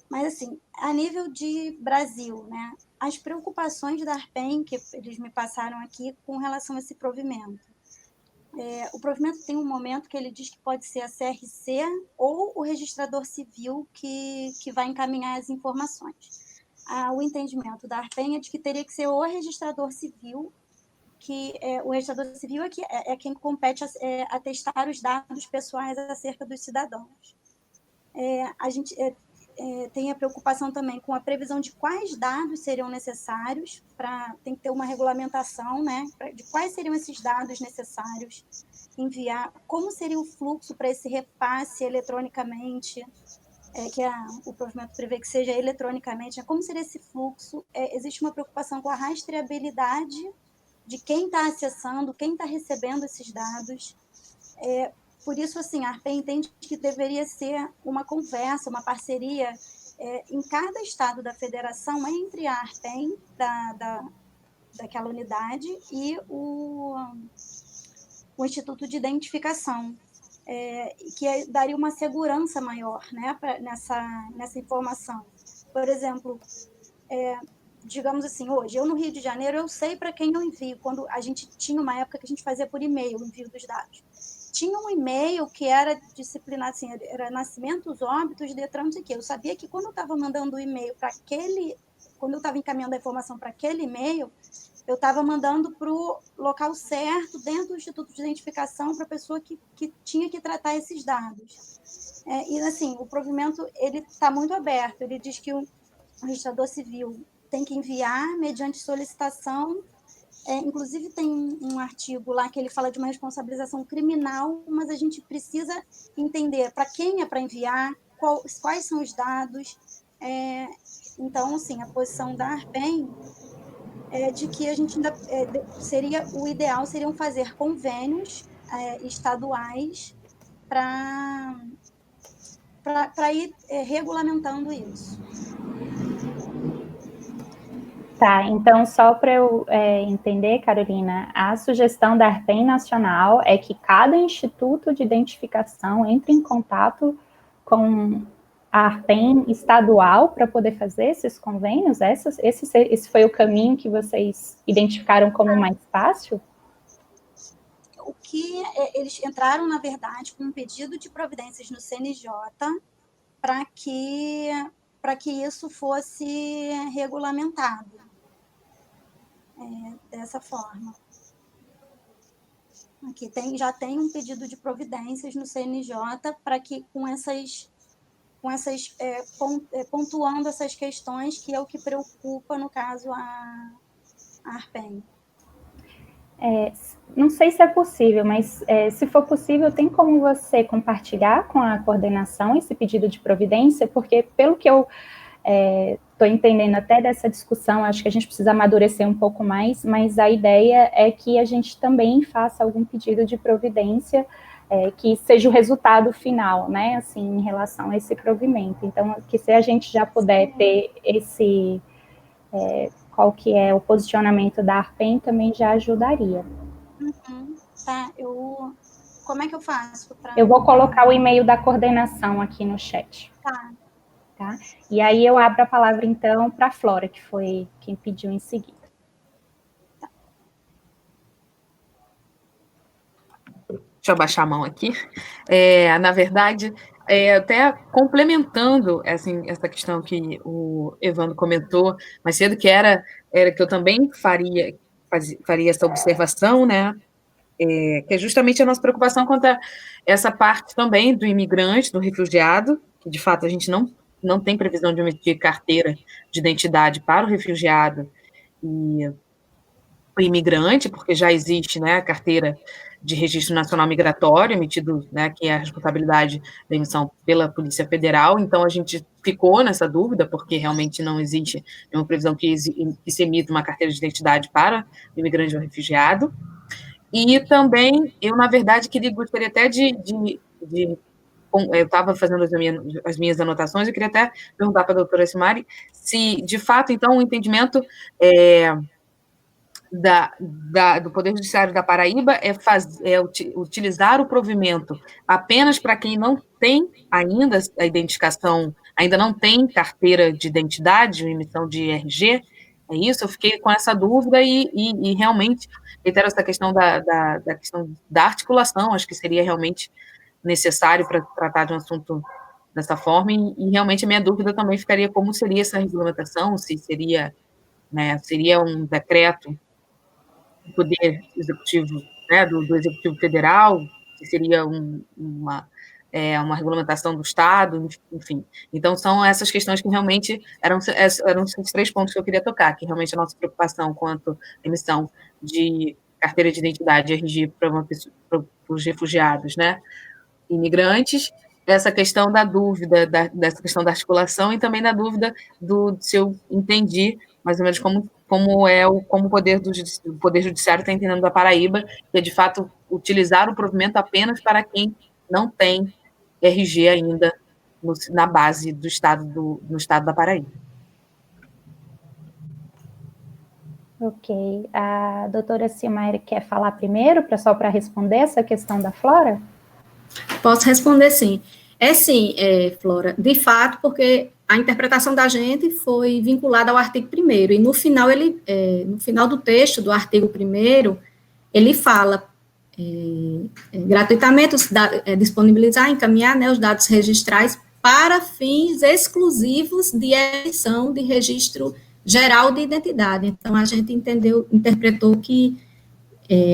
Mas, assim, a nível de Brasil, né, as preocupações da ARPEM, que eles me passaram aqui com relação a esse provimento. O provimento tem um momento que ele diz que pode ser a CRC ou o registrador civil que vai encaminhar as informações. O entendimento da ARPEM é de que teria que ser o registrador civil, que o registrador civil é quem compete a atestar os dados pessoais acerca dos cidadãos. A gente tem a preocupação também com a previsão de quais dados seriam necessários, tem que ter uma regulamentação, né, de quais seriam esses dados necessários enviar, como seria o fluxo para esse repasse eletronicamente, que o provimento prevê que seja eletronicamente, né, como seria esse fluxo. Existe uma preocupação com a rastreabilidade de quem está acessando, quem está recebendo esses dados. Por isso, assim, a ARPEM entende que deveria ser uma conversa, uma parceria em cada estado da federação entre a ARPEM, daquela unidade, e o Instituto de Identificação, que daria uma segurança maior, né, nessa informação. Por exemplo, digamos assim, hoje, eu no Rio de Janeiro, eu sei para quem eu envio. Quando a gente tinha uma época que a gente fazia por e-mail o envio dos dados. Tinha um e-mail que era disciplinado, assim, era nascimentos, óbitos, DETRAN, não sei o quê. Eu sabia que quando eu estava mandando o e-mail para quando eu estava encaminhando a informação para aquele e-mail, eu estava mandando para o local certo, dentro do Instituto de Identificação, para a pessoa que tinha que tratar esses dados. E, assim, o provimento, ele está muito aberto. Ele diz que o registrador civil tem que enviar mediante solicitação. Inclusive, tem um artigo lá que ele fala de uma responsabilização criminal, mas a gente precisa entender para quem é para enviar, quais são os dados. Então, assim, a posição da ARPEM é de que a gente ainda o ideal seriam fazer convênios estaduais para ir regulamentando isso. Tá, então só para eu entender, Carolina, a sugestão da ARPEN Nacional é que cada instituto de identificação entre em contato com a ARPEN estadual para poder fazer esses convênios? Esse foi o caminho que vocês identificaram como mais fácil? O que eles entraram, na verdade, com um pedido de providências no CNJ para que isso fosse regulamentado dessa forma. Aqui já tem um pedido de providências no CNJ para que pontuando essas questões, que é o que preocupa, no caso, a ARPEN. Não sei se é possível, mas se for possível, tem como você compartilhar com a coordenação esse pedido de providência? Porque, pelo que eu estou entendendo até dessa discussão, acho que a gente precisa amadurecer um pouco mais, mas a ideia é que a gente também faça algum pedido de providência que seja o resultado final, né, assim, em relação a esse provimento. Então, que se a gente já puder ter esse, qual que é o posicionamento da ARPEN, também já ajudaria. Tá, como é que eu faço? Eu vou colocar o e-mail da coordenação aqui no chat. Tá. E aí eu abro a palavra, então, para a Flora, que foi quem pediu em seguida. Deixa eu abaixar a mão aqui. Na verdade, até complementando essa questão que o Evandro comentou mais cedo, que era que eu também faria essa observação, né? Que é justamente a nossa preocupação quanto a essa parte também do imigrante, do refugiado, que de fato a gente não tem previsão de emitir carteira de identidade para o refugiado e o imigrante, porque já existe, né, a carteira de registro nacional migratório, emitido, né, que é a responsabilidade da emissão pela Polícia Federal. Então, a gente ficou nessa dúvida, porque realmente não existe nenhuma previsão que se emita uma carteira de identidade para o imigrante ou refugiado. E também, eu, na verdade, gostaria até eu estava fazendo as minhas anotações, eu queria até perguntar para a doutora Simari se, de fato, então, o entendimento do Poder Judiciário da Paraíba utilizar o provimento apenas para quem não tem ainda a identificação, ainda não tem carteira de identidade, emissão de RG. É isso? Eu fiquei com essa dúvida e realmente, reitero essa questão da questão da articulação, acho que seria realmente necessário para tratar de um assunto dessa forma, e realmente a minha dúvida também ficaria como seria essa regulamentação, se seria, né, seria um decreto do Poder Executivo, né, do Executivo Federal, que seria uma regulamentação do Estado, enfim. Então, são essas questões que realmente eram esses 3 pontos que eu queria tocar, que realmente a nossa preocupação quanto à emissão de carteira de identidade RG para os refugiados, né, imigrantes, essa questão da dúvida, dessa questão da articulação, e também da dúvida se eu entendi mais ou menos como o Poder Judiciário está entendendo da Paraíba, que é, de fato, utilizar o provimento apenas para quem não tem RG ainda na base do no estado da Paraíba. Ok. A doutora Simari quer falar primeiro, só para responder essa questão da Flora? Posso responder, sim. Sim, Flora, de fato, porque a interpretação da gente foi vinculada ao artigo 1º, e no final, no final do texto do artigo 1º, ele fala gratuitamente disponibilizar, encaminhar, né, os dados registrais para fins exclusivos de emissão de registro geral de identidade. Então, a gente interpretou que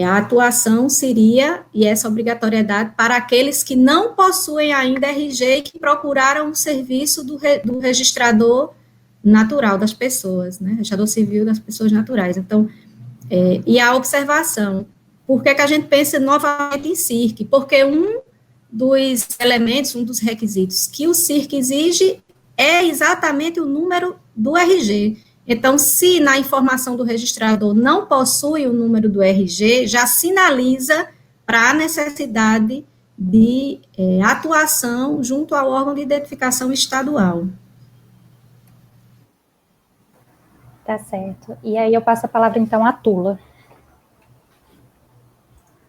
a atuação seria, e essa obrigatoriedade, para aqueles que não possuem ainda RG e que procuraram o serviço do registrador natural das pessoas, né, registrador civil das pessoas naturais. Então, e a observação, por que a gente pensa novamente em CIRC? Porque um dos elementos, um dos requisitos que o CIRC exige é exatamente o número do RG. Então, se na informação do registrador não possui o número do RG, já sinaliza para a necessidade de atuação junto ao órgão de identificação estadual. Tá certo. E aí eu passo a palavra, então, à Tula.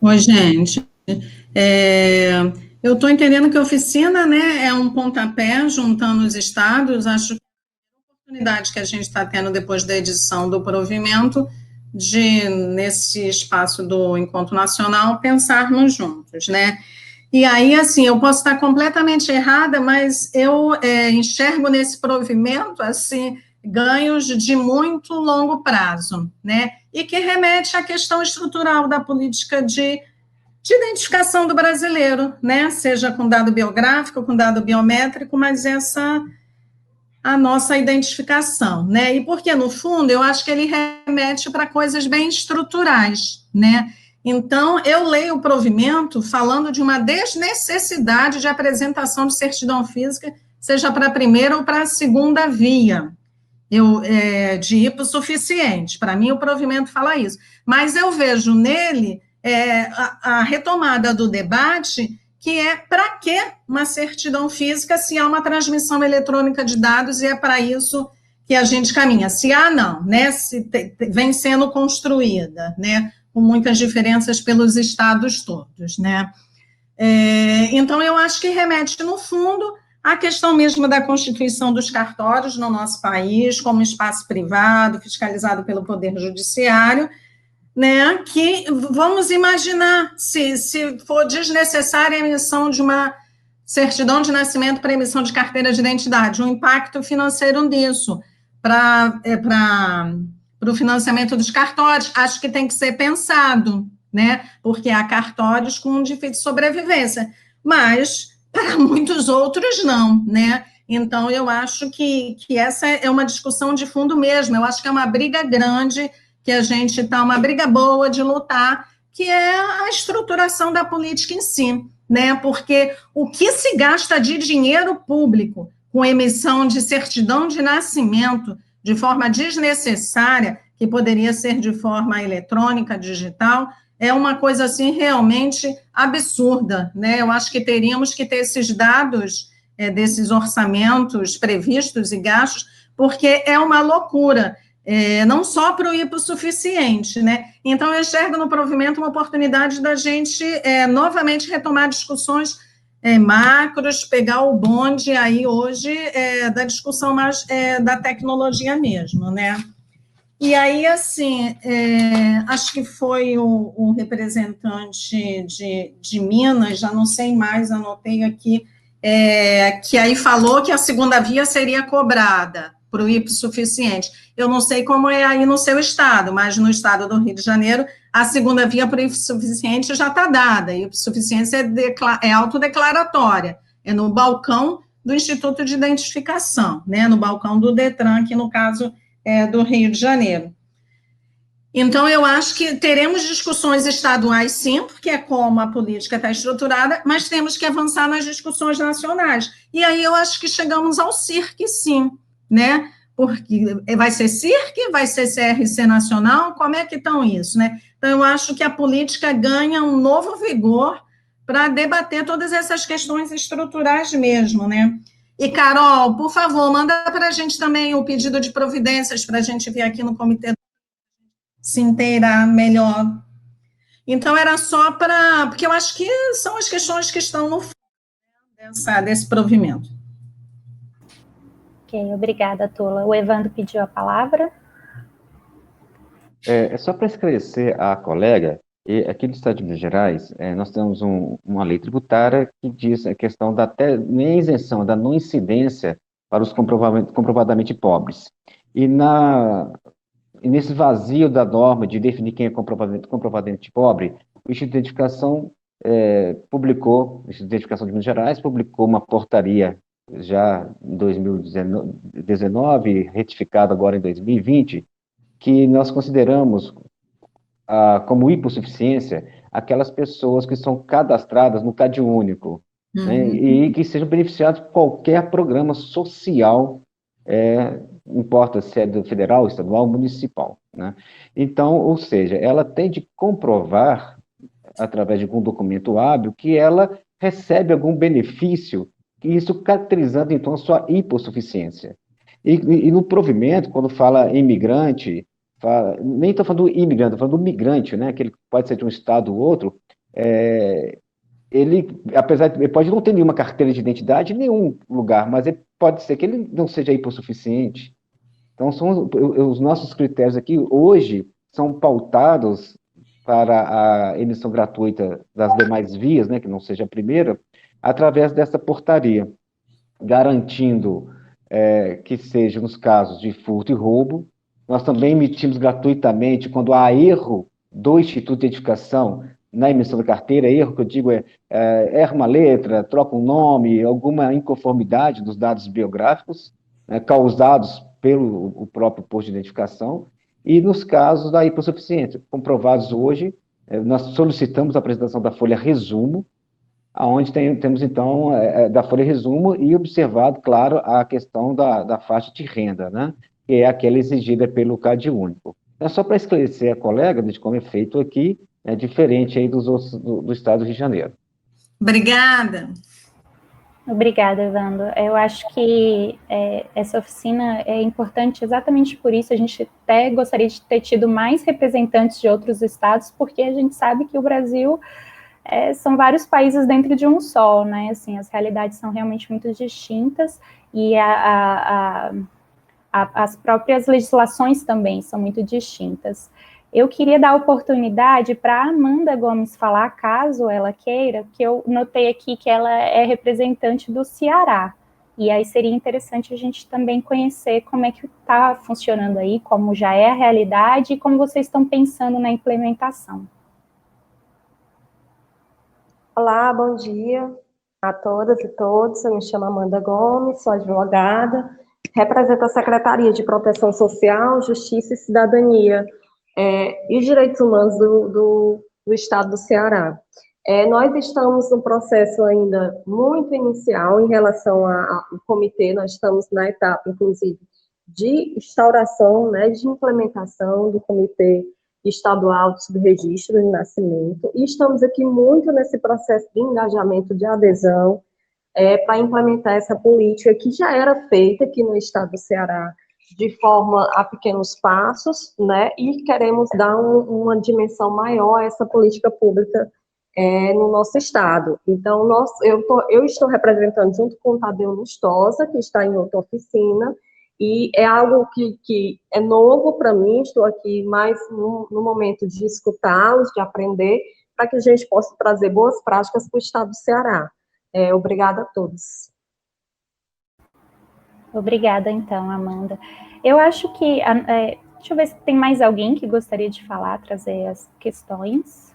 Oi, gente. Eu estou entendendo que a oficina, né, é um pontapé juntando os estados. Acho que a oportunidade que a gente está tendo depois da edição do provimento de, nesse espaço do Encontro Nacional, pensarmos juntos, né? E aí, assim, eu posso estar completamente errada, mas eu enxergo nesse provimento, assim, ganhos de muito longo prazo, né? E que remete à questão estrutural da política de identificação do brasileiro, né? Seja com dado biográfico, com dado biométrico, mas a nossa identificação, né? E porque, no fundo, eu acho que ele remete para coisas bem estruturais, né? Então, eu leio o provimento falando de uma desnecessidade de apresentação de certidão física, seja para a primeira ou para a segunda via, de hipossuficiente. Para mim, o provimento fala isso. Mas eu vejo nele a retomada do debate, que é para que uma certidão física se há uma transmissão eletrônica de dados e é para isso que a gente caminha. Se há, não, né? Se vem sendo construída, né? Com muitas diferenças pelos estados todos, né? Então, eu acho que remete, no fundo, à questão mesmo da constituição dos cartórios no nosso país, como espaço privado, fiscalizado pelo Poder Judiciário, né, que vamos imaginar, se for desnecessária a emissão de uma certidão de nascimento para emissão de carteira de identidade, o impacto financeiro disso para o financiamento dos cartórios, acho que tem que ser pensado, né, porque há cartórios com difícil sobrevivência, mas para muitos outros não, né. Então, eu acho que essa é uma discussão de fundo mesmo, eu acho que é uma briga grande, que a gente está uma briga boa de lutar, que é a estruturação da política em si, né? Porque o que se gasta de dinheiro público com emissão de certidão de nascimento de forma desnecessária, que poderia ser de forma eletrônica, digital, é uma coisa assim realmente absurda, né? Eu acho que teríamos que ter esses dados desses orçamentos previstos e gastos, porque é uma loucura. Não só para o hipossuficiente, né? Então, eu enxergo no provimento uma oportunidade da gente novamente retomar discussões macros, pegar o bonde aí hoje da discussão mais da tecnologia mesmo, né? E aí, assim, acho que foi o representante de Minas, já não sei mais, anotei aqui, que aí falou que a segunda via seria cobrada para o hipossuficiente. Eu não sei como é aí no seu estado, mas no estado do Rio de Janeiro, a segunda via para o hipossuficiente já está dada, e hipossuficiência é autodeclaratória, é no balcão do Instituto de Identificação, né, no balcão do Detran, que no caso do Rio de Janeiro. Então, eu acho que teremos discussões estaduais, sim, porque é como a política está estruturada, mas temos que avançar nas discussões nacionais. E aí eu acho que chegamos ao CIRC, sim, né? Porque vai ser CIRC, vai ser CRC nacional, como é que estão isso, né? Então, eu acho que a política ganha um novo vigor para debater todas essas questões estruturais mesmo, né? E, Carol, por favor, manda para a gente também o pedido de providências para a gente vir aqui no comitê se inteirar melhor. Então, era só para... Porque eu acho que são as questões que estão no fundo desse provimento. Ok, obrigada, Tula. O Evandro pediu a palavra. Só para esclarecer a colega, aqui no Estado de Minas Gerais, nós temos uma lei tributária que diz a questão da nem isenção, da não incidência para os comprovadamente pobres. E nesse vazio da norma de definir quem é comprovadamente pobre, o Instituto de Identificação o Instituto de Identificação de Minas Gerais publicou uma portaria já em 2019, retificada agora em 2020, que nós consideramos como hipossuficiência aquelas pessoas que são cadastradas no CadÚnico, né, e que sejam beneficiados por qualquer programa social, não importa se é do federal, estadual ou municipal, né? Então, ou seja, ela tem de comprovar, através de algum documento hábil, que ela recebe algum benefício, isso caracterizando, então, a sua hipossuficiência. E no provimento, quando fala imigrante, nem estou falando do imigrante, estou falando do migrante, né, que ele pode ser de um estado ou outro, ele, apesar de, ele pode não ter nenhuma carteira de identidade em nenhum lugar, mas pode ser que ele não seja hipossuficiente. Então, os nossos critérios aqui, hoje, são pautados para a emissão gratuita das demais vias, né, que não seja a primeira, através dessa portaria, garantindo que seja nos casos de furto e roubo. Nós também emitimos gratuitamente quando há erro do Instituto de Identificação na emissão da carteira. Erro que eu digo erra uma letra, troca um nome, alguma inconformidade dos dados biográficos, né, causados pelo o próprio posto de identificação. E nos casos da hipossuficiência, comprovados hoje, nós solicitamos a apresentação da folha resumo, onde temos, então, da folha resumo e observado, claro, a questão da faixa de renda, né, que é aquela exigida pelo CAD único. É só para esclarecer a colega de como é feito aqui, é diferente aí do estado do Rio de Janeiro. Obrigada. Obrigada, Evandro. Eu acho que essa oficina é importante exatamente por isso. A gente até gostaria de ter tido mais representantes de outros estados, porque a gente sabe que o Brasil são vários países dentro de um só, né? Assim, as realidades são realmente muito distintas e as próprias legislações também são muito distintas. Eu queria dar a oportunidade para a Amanda Gomes falar, caso ela queira, que eu notei aqui que ela é representante do Ceará, e aí seria interessante a gente também conhecer como é que está funcionando aí, como já é a realidade e como vocês estão pensando na implementação. Olá, bom dia a todas e todos. Eu me chamo Amanda Gomes, sou advogada, represento a Secretaria de Proteção Social, Justiça e Cidadania e os Direitos Humanos do Estado do Ceará. Nós estamos num processo ainda muito inicial em relação ao comitê, nós estamos na etapa, inclusive, de instauração, né, de implementação do Comitê Estadual de Subregistro de Nascimento, e estamos aqui muito nesse processo de engajamento, de adesão, para implementar essa política que já era feita aqui no estado do Ceará, de forma a pequenos passos, né, e queremos dar uma dimensão maior a essa política pública no nosso estado. Então, eu estou representando junto com o Tadeu Lustosa, que está em outra oficina, e é algo que é novo para mim. Estou aqui mais no momento de escutá-los, de aprender, para que a gente possa trazer boas práticas para o estado do Ceará. Obrigada a todos. Obrigada, então, Amanda. Eu acho que... deixa eu ver se tem mais alguém que gostaria de falar, trazer as questões.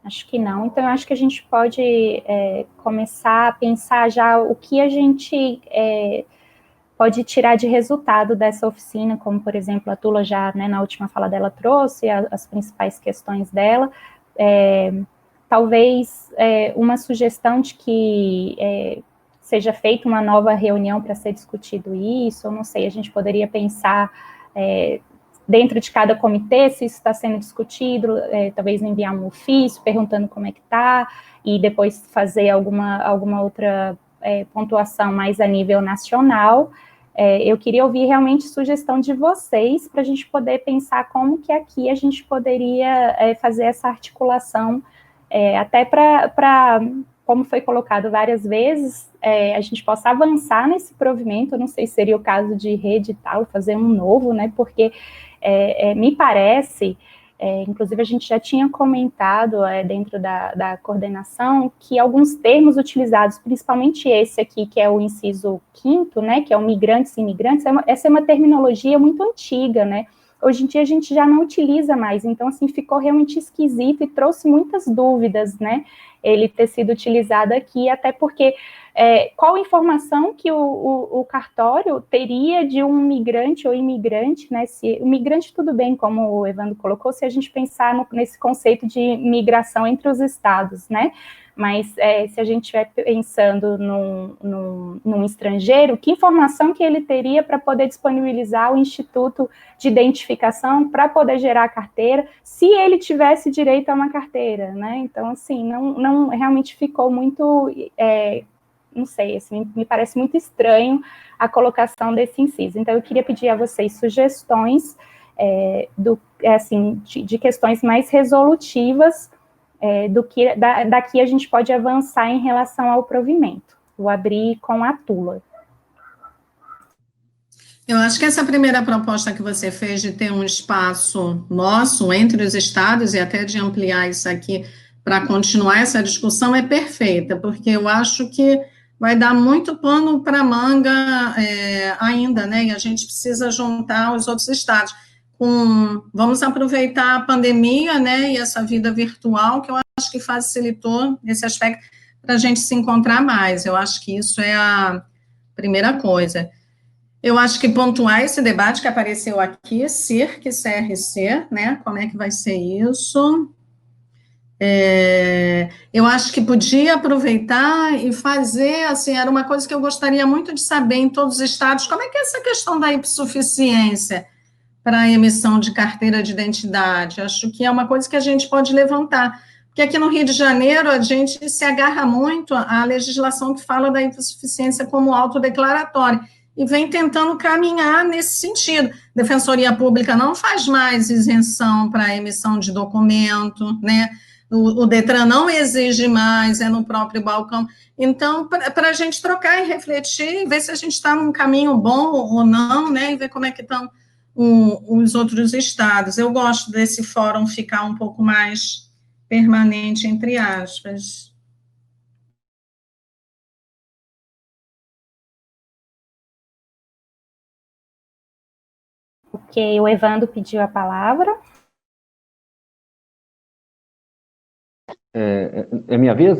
Acho que não. Então, eu acho que a gente pode começar a pensar já o que a gente pode tirar de resultado dessa oficina, como, por exemplo, a Tula já, né, na última fala dela, trouxe as principais questões dela. Talvez uma sugestão de que seja feita uma nova reunião para ser discutido isso, eu não sei, a gente poderia pensar dentro de cada comitê, se isso está sendo discutido, talvez enviar um ofício perguntando como é que está, e depois fazer alguma outra pontuação mais a nível nacional. Eu queria ouvir realmente sugestão de vocês, para a gente poder pensar como que aqui a gente poderia fazer essa articulação, até para, como foi colocado várias vezes, a gente possa avançar nesse provimento. Eu não sei se seria o caso de reeditar ou fazer um novo, né, porque me parece, inclusive a gente já tinha comentado dentro da coordenação, que alguns termos utilizados, principalmente esse aqui, que é o inciso 5º, né, que é o migrantes e imigrantes, essa é uma terminologia muito antiga, né. Hoje em dia a gente já não utiliza mais, então, assim, ficou realmente esquisito e trouxe muitas dúvidas, né, ele ter sido utilizado aqui, até porque qual informação que o cartório teria de um migrante ou imigrante, né, se o migrante, tudo bem, como o Evandro colocou, se a gente pensar nesse conceito de migração entre os estados, né, mas se a gente estiver pensando num estrangeiro, que informação que ele teria para poder disponibilizar o Instituto de Identificação para poder gerar a carteira, se ele tivesse direito a uma carteira, né? Então, assim, não realmente ficou muito não sei, assim, me parece muito estranho a colocação desse inciso. Então, eu queria pedir a vocês sugestões de questões mais resolutivas do que daqui a gente pode avançar em relação ao provimento. Vou abrir com a Tula. Eu acho que essa primeira proposta que você fez de ter um espaço nosso entre os estados e até de ampliar isso aqui para continuar essa discussão é perfeita, porque eu acho que vai dar muito pano para manga ainda, né? E a gente precisa juntar os outros estados. Vamos aproveitar a pandemia, né? E essa vida virtual, que eu acho que facilitou esse aspecto para a gente se encontrar mais. Eu acho que isso é a primeira coisa. Eu acho que pontuar esse debate que apareceu aqui, CIRC, CRC, né? Como é que vai ser isso? Eu acho que podia aproveitar e fazer, assim, era uma coisa que eu gostaria muito de saber em todos os estados, como é que é essa questão da hipossuficiência para a emissão de carteira de identidade? Acho que é uma coisa que a gente pode levantar, porque aqui no Rio de Janeiro a gente se agarra muito à legislação que fala da hipossuficiência como autodeclaratória, e vem tentando caminhar nesse sentido. Defensoria Pública não faz mais isenção para a emissão de documento, né? O Detran não exige mais, é no próprio balcão. Então, para a gente trocar e refletir, e ver se a gente está num caminho bom ou não, né? E ver como é que estão os outros estados. Eu gosto desse fórum ficar um pouco mais permanente, entre aspas. Ok, o Evandro pediu a palavra. É minha vez?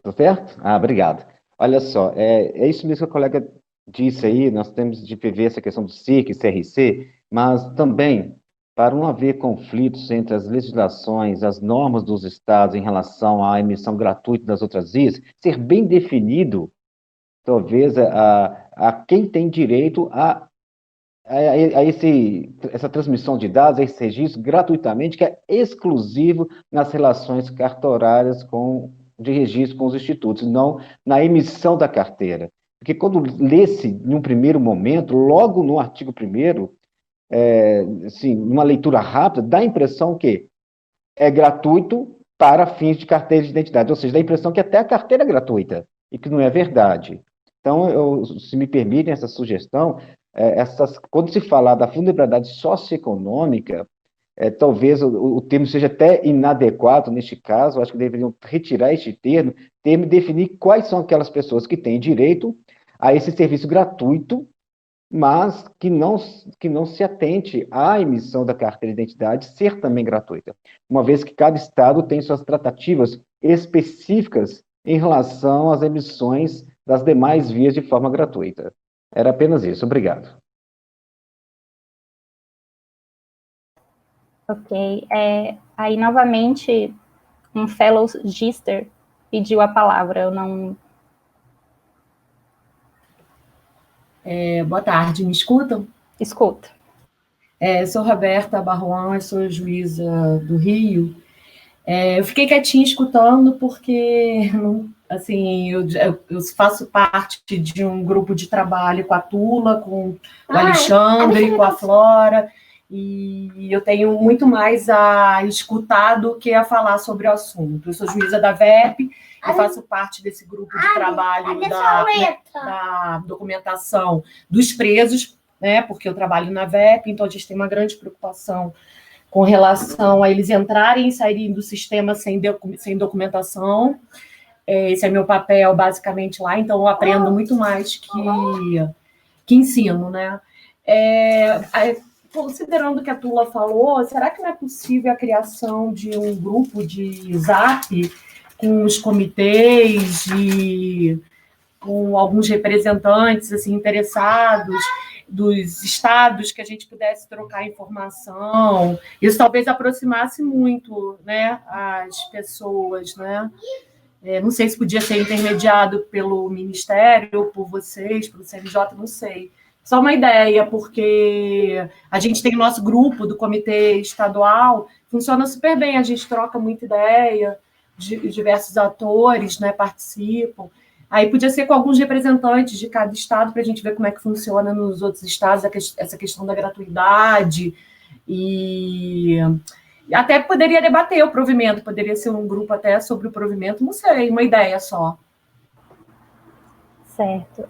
Tá certo? Obrigado. Olha só, é isso mesmo que a colega disse aí, nós temos de ver essa questão do CIRC e CRC, mas também, para não haver conflitos entre as legislações, as normas dos estados em relação à emissão gratuita das outras vias, ser bem definido, talvez, a quem tem direito a essa transmissão de dados, a esse registro gratuitamente, que é exclusivo nas relações cartorárias de registro com os institutos, não na emissão da carteira. Porque quando lê-se, num primeiro momento, logo no artigo 1º, assim, numa leitura rápida, dá a impressão que é gratuito para fins de carteira de identidade, ou seja, dá a impressão que até a carteira é gratuita, e que não é verdade. Então, se me permitem essa sugestão, quando se falar da vulnerabilidade socioeconômica, talvez o termo seja até inadequado neste caso, acho que deveriam retirar este termo e definir quais são aquelas pessoas que têm direito a esse serviço gratuito, mas que não se atente à emissão da carteira de identidade ser também gratuita, uma vez que cada estado tem suas tratativas específicas em relação às emissões das demais vias de forma gratuita. Era apenas isso. Obrigado. Ok. Aí, novamente, um fellow Gister pediu a palavra. Eu não... Boa tarde. Me escutam? Escuta. Sou Roberta Barroan, sou juíza do Rio. Eu fiquei quietinha escutando porque... Assim, eu faço parte de um grupo de trabalho com a Tula, com o Alexandre, com a Flora, e eu tenho muito mais a escutar do que a falar sobre o assunto. Eu sou juíza da VEP, eu faço parte desse grupo de trabalho da documentação dos presos, né, porque eu trabalho na VEP, então a gente tem uma grande preocupação com relação a eles entrarem e saírem do sistema sem documentação. Esse é meu papel, basicamente, lá, então eu aprendo muito mais que ensino, né? Considerando o que a Tula falou, será que não é possível a criação de um grupo de Zap com os comitês e com alguns representantes assim, interessados dos estados, que a gente pudesse trocar informação? Isso talvez aproximasse muito, né, as pessoas, né? Não sei se podia ser intermediado pelo Ministério, ou por vocês, pelo CNJ, não sei. Só uma ideia, porque a gente tem o nosso grupo do comitê estadual, funciona super bem, a gente troca muita ideia, diversos atores, né, participam. Aí podia ser com alguns representantes de cada estado, para a gente ver como é que funciona nos outros estados essa questão da gratuidade, e até poderia debater o provimento, poderia ser um grupo até sobre o provimento, não sei, uma ideia só. Certo.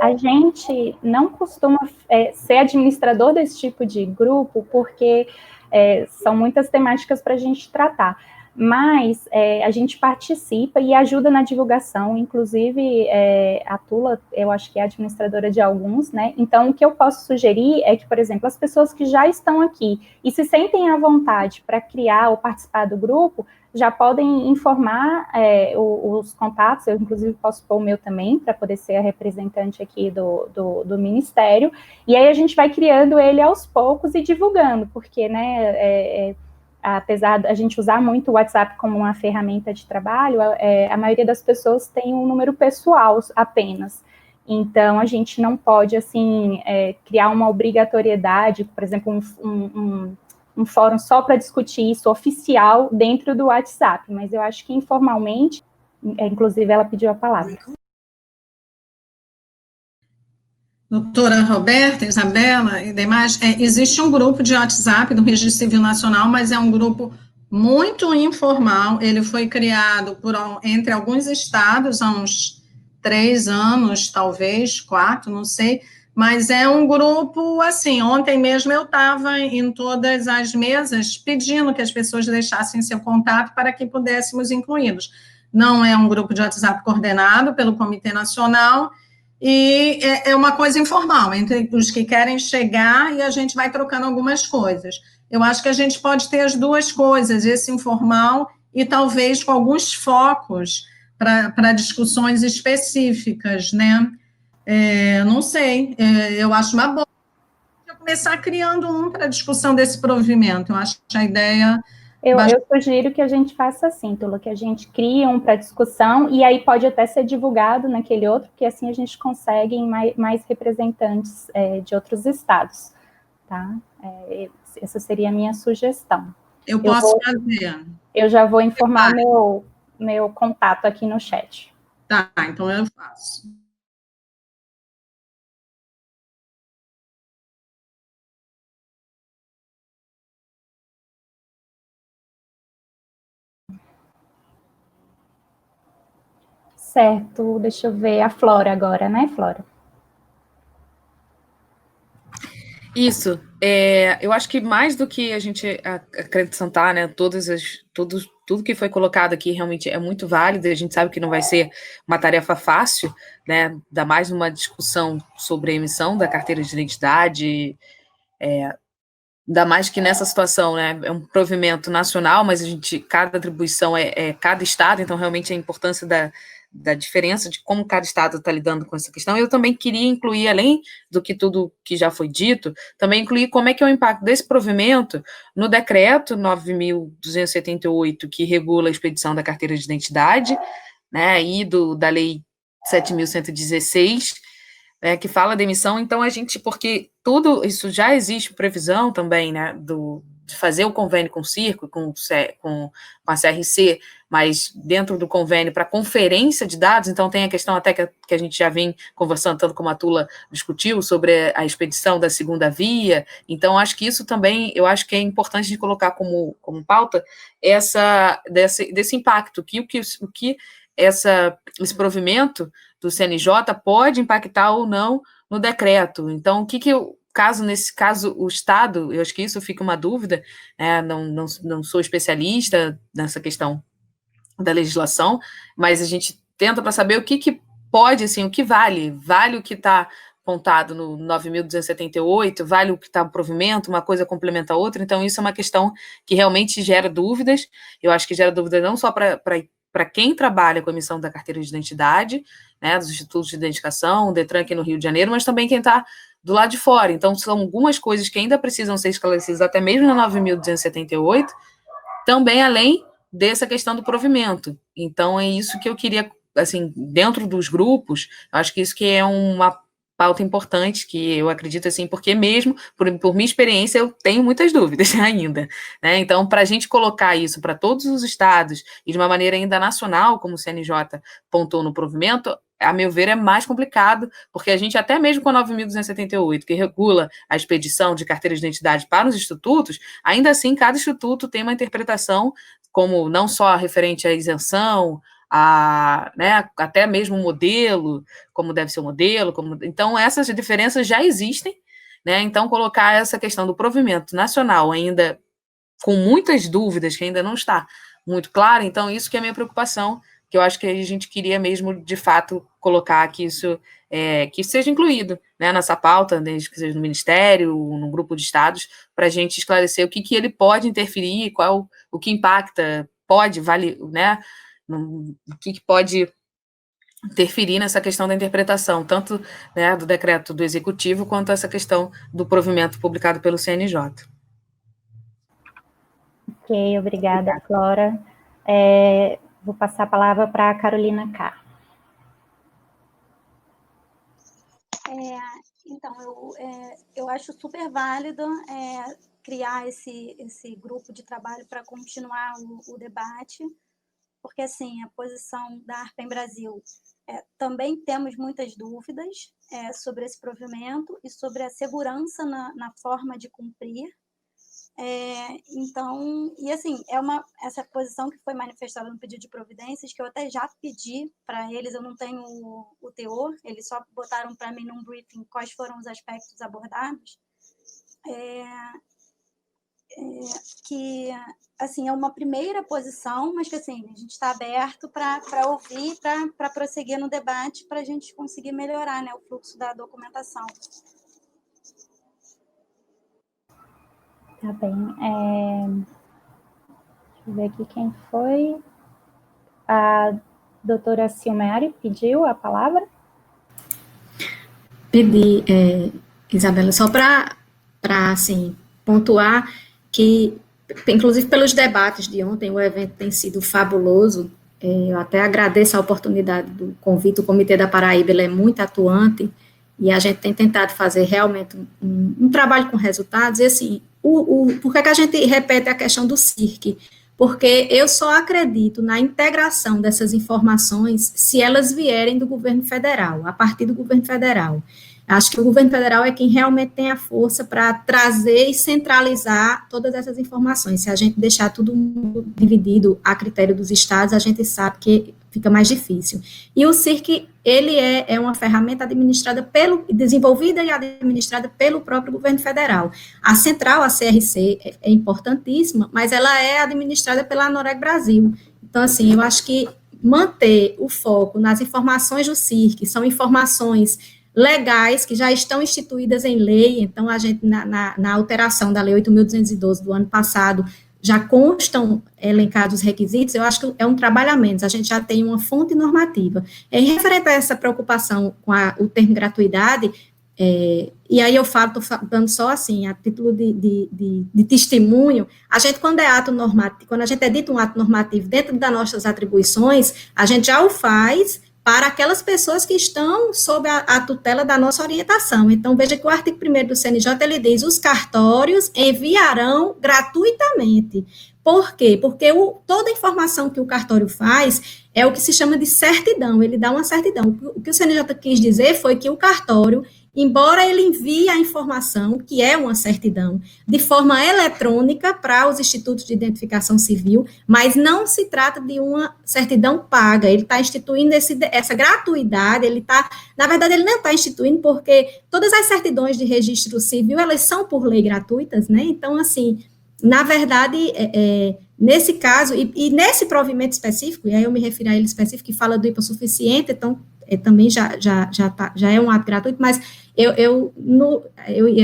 A gente não costuma ser administrador desse tipo de grupo, porque são muitas temáticas para a gente tratar, mas a gente participa e ajuda na divulgação, inclusive a Tula, eu acho que é administradora de alguns, né? Então, o que eu posso sugerir é que, por exemplo, as pessoas que já estão aqui e se sentem à vontade para criar ou participar do grupo, já podem informar os contatos, eu inclusive posso pôr o meu também, para poder ser a representante aqui do Ministério, e aí a gente vai criando ele aos poucos e divulgando, porque, né, apesar de a gente usar muito o WhatsApp como uma ferramenta de trabalho, a maioria das pessoas tem um número pessoal apenas. Então, a gente não pode, assim, criar uma obrigatoriedade, por exemplo, um fórum só para discutir isso oficial dentro do WhatsApp, mas eu acho que informalmente, inclusive ela pediu a palavra. Doutora Roberta, Isabela e demais, existe um grupo de WhatsApp do Registro Civil Nacional, mas é um grupo muito informal, ele foi criado entre alguns estados há uns 3 anos, talvez, 4, não sei, mas é um grupo, assim, ontem mesmo eu estava em todas as mesas pedindo que as pessoas deixassem seu contato para que pudéssemos incluí-los. Não é um grupo de WhatsApp coordenado pelo Comitê Nacional, e é uma coisa informal, entre os que querem chegar e a gente vai trocando algumas coisas. Eu acho que a gente pode ter as duas coisas, esse informal e talvez com alguns focos para discussões específicas, né? Não sei, eu acho uma boa começar criando para discussão desse provimento. Eu acho que a ideia... Eu sugiro que a gente faça assim, Tula, que a gente crie para discussão, e aí pode até ser divulgado naquele outro, porque assim a gente consegue mais representantes de outros estados, tá? Essa seria a minha sugestão. Eu posso fazer. Eu já vou informar meu contato aqui no chat. Tá, então eu faço. Certo, deixa eu ver a Flora agora, né, Flora? Isso, eu acho que mais do que a gente acrescentar, né, tudo que foi colocado aqui realmente é muito válido, a gente sabe que não vai ser uma tarefa fácil, né, ainda mais uma discussão sobre a emissão da carteira de identidade, ainda mais que nessa situação, né, é um provimento nacional, mas cada atribuição é cada estado, então realmente a importância da diferença de como cada estado está lidando com essa questão. Eu também queria incluir, além do que tudo que já foi dito, também incluir como é que é o impacto desse provimento no decreto 9.278, que regula a expedição da carteira de identidade, né, e da lei 7.116, que fala da emissão. Então, porque tudo isso já existe previsão também, né, de fazer o convênio com o Circo, com a CRC, mas dentro do convênio para conferência de dados, então tem a questão até que a gente já vem conversando, tanto como a Tula discutiu, sobre a expedição da segunda via. Então, acho que isso também, eu acho que é importante de colocar como pauta desse impacto, o que esse provimento do CNJ pode impactar ou não no decreto. Então, nesse caso, o Estado, eu acho que isso fica uma dúvida, não sou especialista nessa questão da legislação, mas a gente tenta para saber o que pode, assim, o que vale o que está apontado no 9.278, vale o que está no provimento, uma coisa complementa a outra, então isso é uma questão que realmente gera dúvidas. Eu acho que gera dúvida não só para quem trabalha com a emissão da carteira de identidade, né, dos institutos de identificação, o Detran aqui no Rio de Janeiro, mas também quem está do lado de fora. Então, são algumas coisas que ainda precisam ser esclarecidas, até mesmo na 9.278, também além dessa questão do provimento. Então, é isso que eu queria, assim, dentro dos grupos, acho que isso que é pauta importante, que eu acredito assim, porque mesmo, por minha experiência, eu tenho muitas dúvidas ainda, né? Então, para a gente colocar isso para todos os estados e de uma maneira ainda nacional, como o CNJ pontuou no provimento, a meu ver, é mais complicado, porque a gente, até mesmo com a 9.278, que regula a expedição de carteiras de identidade para os institutos, ainda assim, cada instituto tem uma interpretação, como não só referente à isenção, né, até mesmo o modelo, como deve ser o modelo, então essas diferenças já existem, né? Então colocar essa questão do provimento nacional ainda com muitas dúvidas, que ainda não está muito claro, então isso que é a minha preocupação, que eu acho que a gente queria mesmo, de fato, colocar que isso que seja incluído, né, nessa pauta, desde que seja no Ministério, no grupo de estados, para a gente esclarecer o que ele pode interferir, o que impacta, vale, né, o que pode interferir nessa questão da interpretação, tanto, né, do decreto do Executivo, quanto essa questão do provimento publicado pelo CNJ. Ok, obrigada, Flora. Vou passar a palavra para a Carolina K. Então, eu acho super válido criar esse grupo de trabalho para continuar o debate, porque, assim, a posição da ARPEM Brasil, também temos muitas dúvidas sobre esse provimento e sobre a segurança na forma de cumprir. Então, e assim, essa posição que foi manifestada no pedido de providências, que eu até já pedi para eles, eu não tenho o teor, eles só botaram para mim num briefing quais foram os aspectos abordados, que, assim, é uma primeira posição, mas que, assim, a gente está aberto para ouvir, para prosseguir no debate, para a gente conseguir melhorar, né, o fluxo da documentação. Tá bem. Deixa eu ver aqui quem foi. A doutora Silmari pediu a palavra? Pedi, Isabela, só para assim, pontuar que, inclusive pelos debates de ontem, o evento tem sido fabuloso. Eu até agradeço a oportunidade do convite. O Comitê da Paraíba, ele é muito atuante e a gente tem tentado fazer realmente um trabalho com resultados. E, assim, por que a gente repete a questão do CIRC? Porque eu só acredito na integração dessas informações se elas vierem do governo federal, a partir do governo federal. Acho que o governo federal é quem realmente tem a força para trazer e centralizar todas essas informações. Se a gente deixar tudo dividido a critério dos estados, a gente sabe que fica mais difícil. E o CIRC, ele é uma ferramenta desenvolvida e administrada pelo próprio governo federal. A central, a CRC, é importantíssima, mas ela é administrada pela ANOREG Brasil. Então, assim, eu acho que manter o foco nas informações do CIRC, são informações legais, que já estão instituídas em lei. Então, a gente, na alteração da Lei 8.212 do ano passado, já constam elencados os requisitos. Eu acho que é um trabalho a menos, a gente já tem uma fonte normativa. Em referente a essa preocupação com o termo gratuidade, e aí eu estou dando só assim, a título de testemunho, a gente, quando a gente edita um ato normativo dentro das nossas atribuições, a gente já o faz para aquelas pessoas que estão sob a tutela da nossa orientação. Então, veja que o artigo 1º do CNJ, ele diz, os cartórios enviarão gratuitamente. Por quê? Porque toda a informação que o cartório faz é o que se chama de certidão, ele dá uma certidão. O que o CNJ quis dizer foi que o cartório, embora ele envie a informação, que é uma certidão, de forma eletrônica para os institutos de identificação civil, mas não se trata de uma certidão paga, ele está instituindo essa gratuidade, na verdade, ele não está instituindo, porque todas as certidões de registro civil, elas são por lei gratuitas, né? Então, assim, na verdade, nesse caso, e nesse provimento específico, e aí eu me refiro a ele específico, que fala do hipossuficiente, então, também já é um ato gratuito, mas eu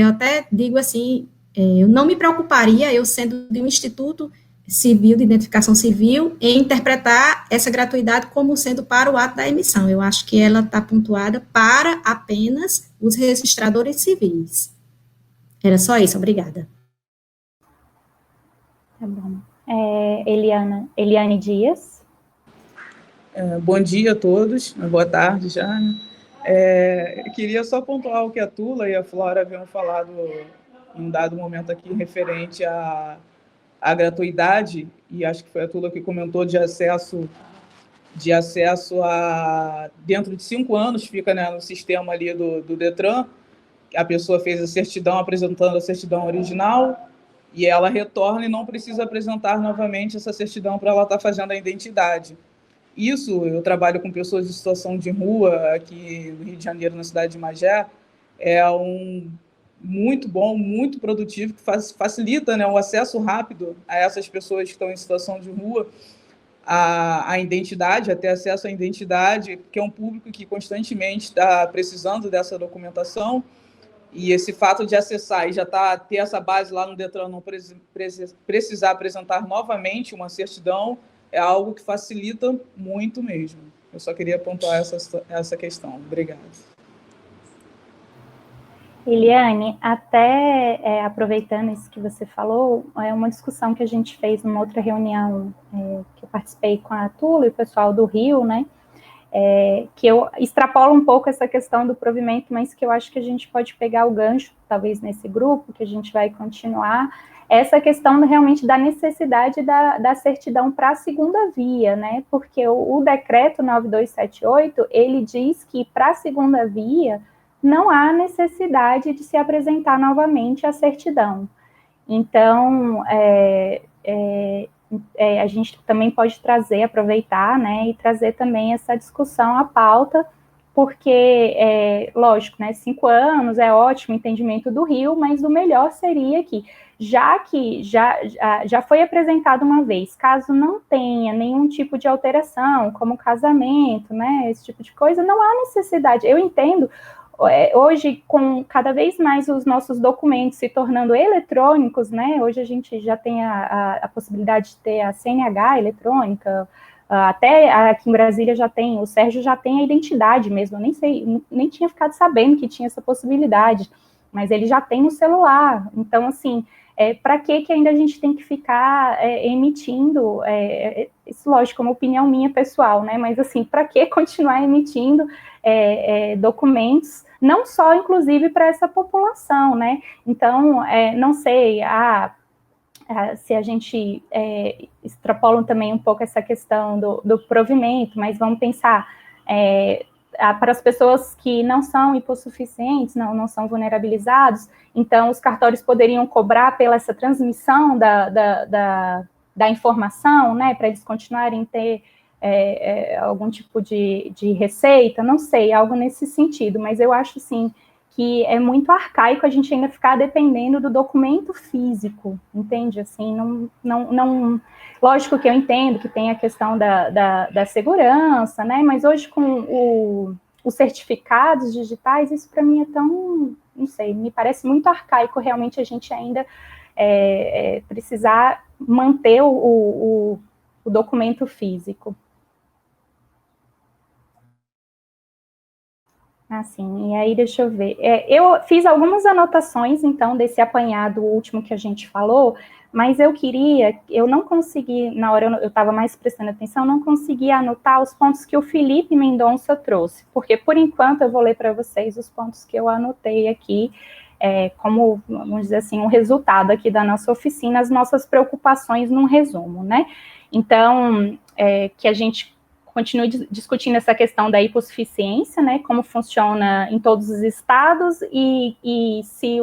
até digo assim, eu não me preocuparia, eu sendo de um instituto civil, de identificação civil, em interpretar essa gratuidade como sendo para o ato da emissão. Eu acho que ela está pontuada para apenas os registradores civis. Era só isso, obrigada. Tá bom. Eliane Dias. Bom dia a todos, boa tarde já. Queria só pontuar o que a Tula e a Flora haviam falado em um dado momento aqui, referente à gratuidade, e acho que foi a Tula que comentou de acesso a, dentro de 5 anos, fica, né, no sistema ali do Detran, a pessoa fez a certidão apresentando a certidão original, e ela retorna e não precisa apresentar novamente essa certidão para ela estar fazendo a identidade. Isso, eu trabalho com pessoas em situação de rua aqui no Rio de Janeiro, na cidade de Magé, é muito bom, muito produtivo, que facilita, né, o acesso rápido a essas pessoas que estão em situação de rua, a identidade, a ter acesso à identidade, que é um público que constantemente está precisando dessa documentação, e esse fato de acessar e já ter essa base lá no Detran, não precisar apresentar novamente uma certidão, é algo que facilita muito mesmo. Eu só queria pontuar essa questão. Obrigada. Eliane, até aproveitando isso que você falou, é uma discussão que a gente fez numa outra reunião que eu participei com a Tula e o pessoal do Rio, né? Que eu extrapolo um pouco essa questão do provimento, mas que eu acho que a gente pode pegar o gancho, talvez nesse grupo, que a gente vai continuar, essa questão realmente da necessidade da certidão para a segunda via, né? Porque o decreto 9278, ele diz que para a segunda via não há necessidade de se apresentar novamente a certidão. Então, a gente também pode aproveitar, né, e trazer também essa discussão à pauta, porque, lógico, né, 5 anos é ótimo, entendimento do Rio, mas o melhor seria que já foi apresentado uma vez, caso não tenha nenhum tipo de alteração, como casamento, né, esse tipo de coisa, não há necessidade. Eu entendo, hoje, com cada vez mais os nossos documentos se tornando eletrônicos, né, hoje a gente já tem a possibilidade de ter a CNH eletrônica, até aqui em Brasília já tem, o Sérgio já tem a identidade mesmo, eu nem tinha ficado sabendo que tinha essa possibilidade, mas ele já tem no celular. Então, assim, para que ainda a gente tem que ficar emitindo, isso, lógico, é uma opinião minha pessoal, né, mas, assim, para que continuar emitindo documentos, não só, inclusive, para essa população, né? Então, não sei, se a gente extrapola também um pouco essa questão do provimento, mas vamos pensar para as pessoas que não são hipossuficientes, não são vulnerabilizados, então os cartórios poderiam cobrar pela essa transmissão da informação, né, para eles continuarem a ter algum tipo de receita, não sei, algo nesse sentido, mas eu acho, sim, que é muito arcaico a gente ainda ficar dependendo do documento físico, entende? Assim, não lógico que eu entendo que tem a questão da segurança, né, mas hoje com os certificados digitais, isso para mim é tão, não sei, me parece muito arcaico realmente a gente ainda precisar manter o documento físico. Assim, e aí deixa eu ver. Eu fiz algumas anotações, então, desse apanhado último que a gente falou, mas eu não consegui, na hora eu estava mais prestando atenção, não consegui anotar os pontos que o Felipe Mendonça trouxe, porque, por enquanto, eu vou ler para vocês os pontos que eu anotei aqui, como, vamos dizer assim, um resultado aqui da nossa oficina, as nossas preocupações num resumo, né? Então, que a gente continue discutindo essa questão da hipossuficiência, né, como funciona em todos os estados e se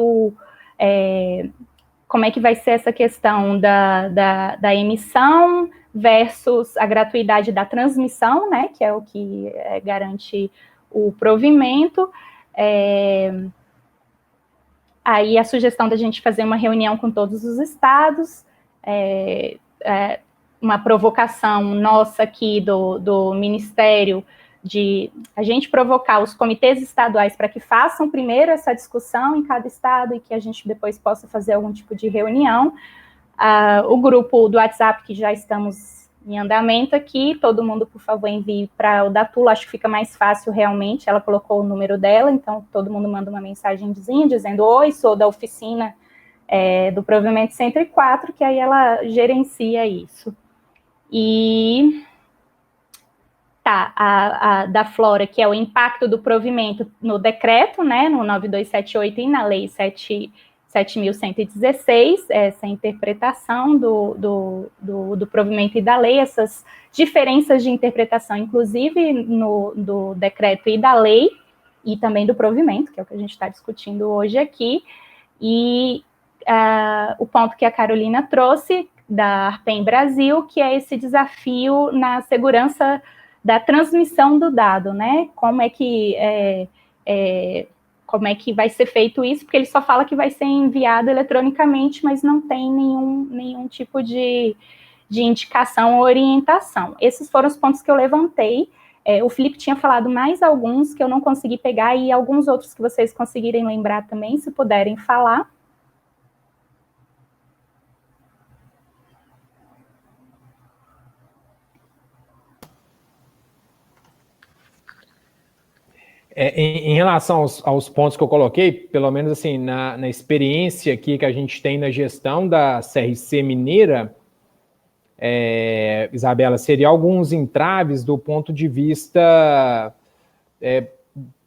como é que vai ser essa questão da emissão versus a gratuidade da transmissão, né, que é o que garante o provimento. Aí a sugestão da gente fazer uma reunião com todos os estados, uma provocação nossa aqui do Ministério de a gente provocar os comitês estaduais para que façam primeiro essa discussão em cada estado e que a gente depois possa fazer algum tipo de reunião. O grupo do WhatsApp, que já estamos em andamento aqui, todo mundo, por favor, envie para o da Tula, acho que fica mais fácil realmente, ela colocou o número dela, então todo mundo manda uma mensagenzinha dizendo: oi, sou da oficina do Provimento 104, que aí ela gerencia isso. destacar da Flora, que é o impacto do provimento no decreto, né, no 9278 e na lei 7.116, essa interpretação do provimento e da lei, essas diferenças de interpretação, inclusive do decreto e da lei, e também do provimento, que é o que a gente está discutindo hoje aqui, e o ponto que a Carolina trouxe, da ARPEM Brasil, que é esse desafio na segurança da transmissão do dado, né? Como é que vai ser feito isso? Porque ele só fala que vai ser enviado eletronicamente, mas não tem nenhum tipo de indicação ou orientação. Esses foram os pontos que eu levantei. O Felipe tinha falado mais alguns que eu não consegui pegar, e alguns outros que vocês conseguirem lembrar também, se puderem falar. Em relação aos pontos que eu coloquei, pelo menos assim, na experiência aqui que a gente tem na gestão da CRC Mineira, Isabela, seria alguns entraves do ponto de vista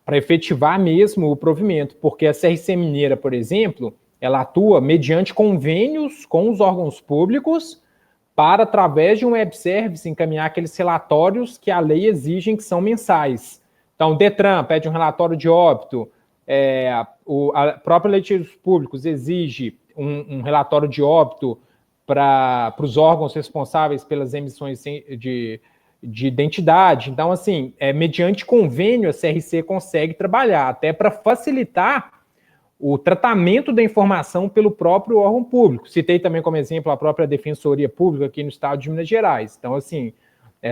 para efetivar mesmo o provimento, porque a CRC Mineira, por exemplo, ela atua mediante convênios com os órgãos públicos para, através de um web service, encaminhar aqueles relatórios que a lei exige que são mensais. Então, o DETRAN pede um relatório de óbito, a própria Lei de Títulos Públicos exige um relatório de óbito para os órgãos responsáveis pelas emissões de identidade. Então, assim, mediante convênio, a CRC consegue trabalhar, até para facilitar o tratamento da informação pelo próprio órgão público. Citei também como exemplo a própria Defensoria Pública aqui no estado de Minas Gerais. Então, assim,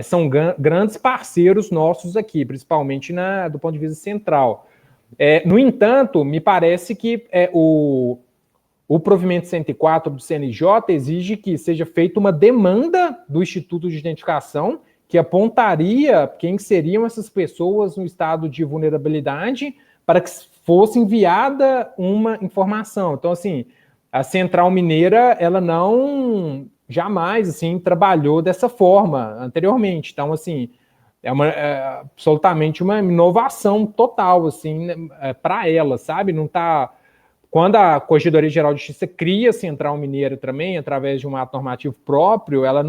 são grandes parceiros nossos aqui, principalmente do ponto de vista central. No entanto, me parece que o provimento 104 do CNJ exige que seja feita uma demanda do Instituto de Identificação que apontaria quem seriam essas pessoas no estado de vulnerabilidade para que fosse enviada uma informação. Então, assim, a Central Mineira, ela não jamais, assim, trabalhou dessa forma anteriormente. Então, assim, absolutamente uma inovação total, assim, para ela, sabe? Não tá... Quando a Corregedoria Geral de Justiça cria a Central Mineira também, através de um ato normativo próprio, ela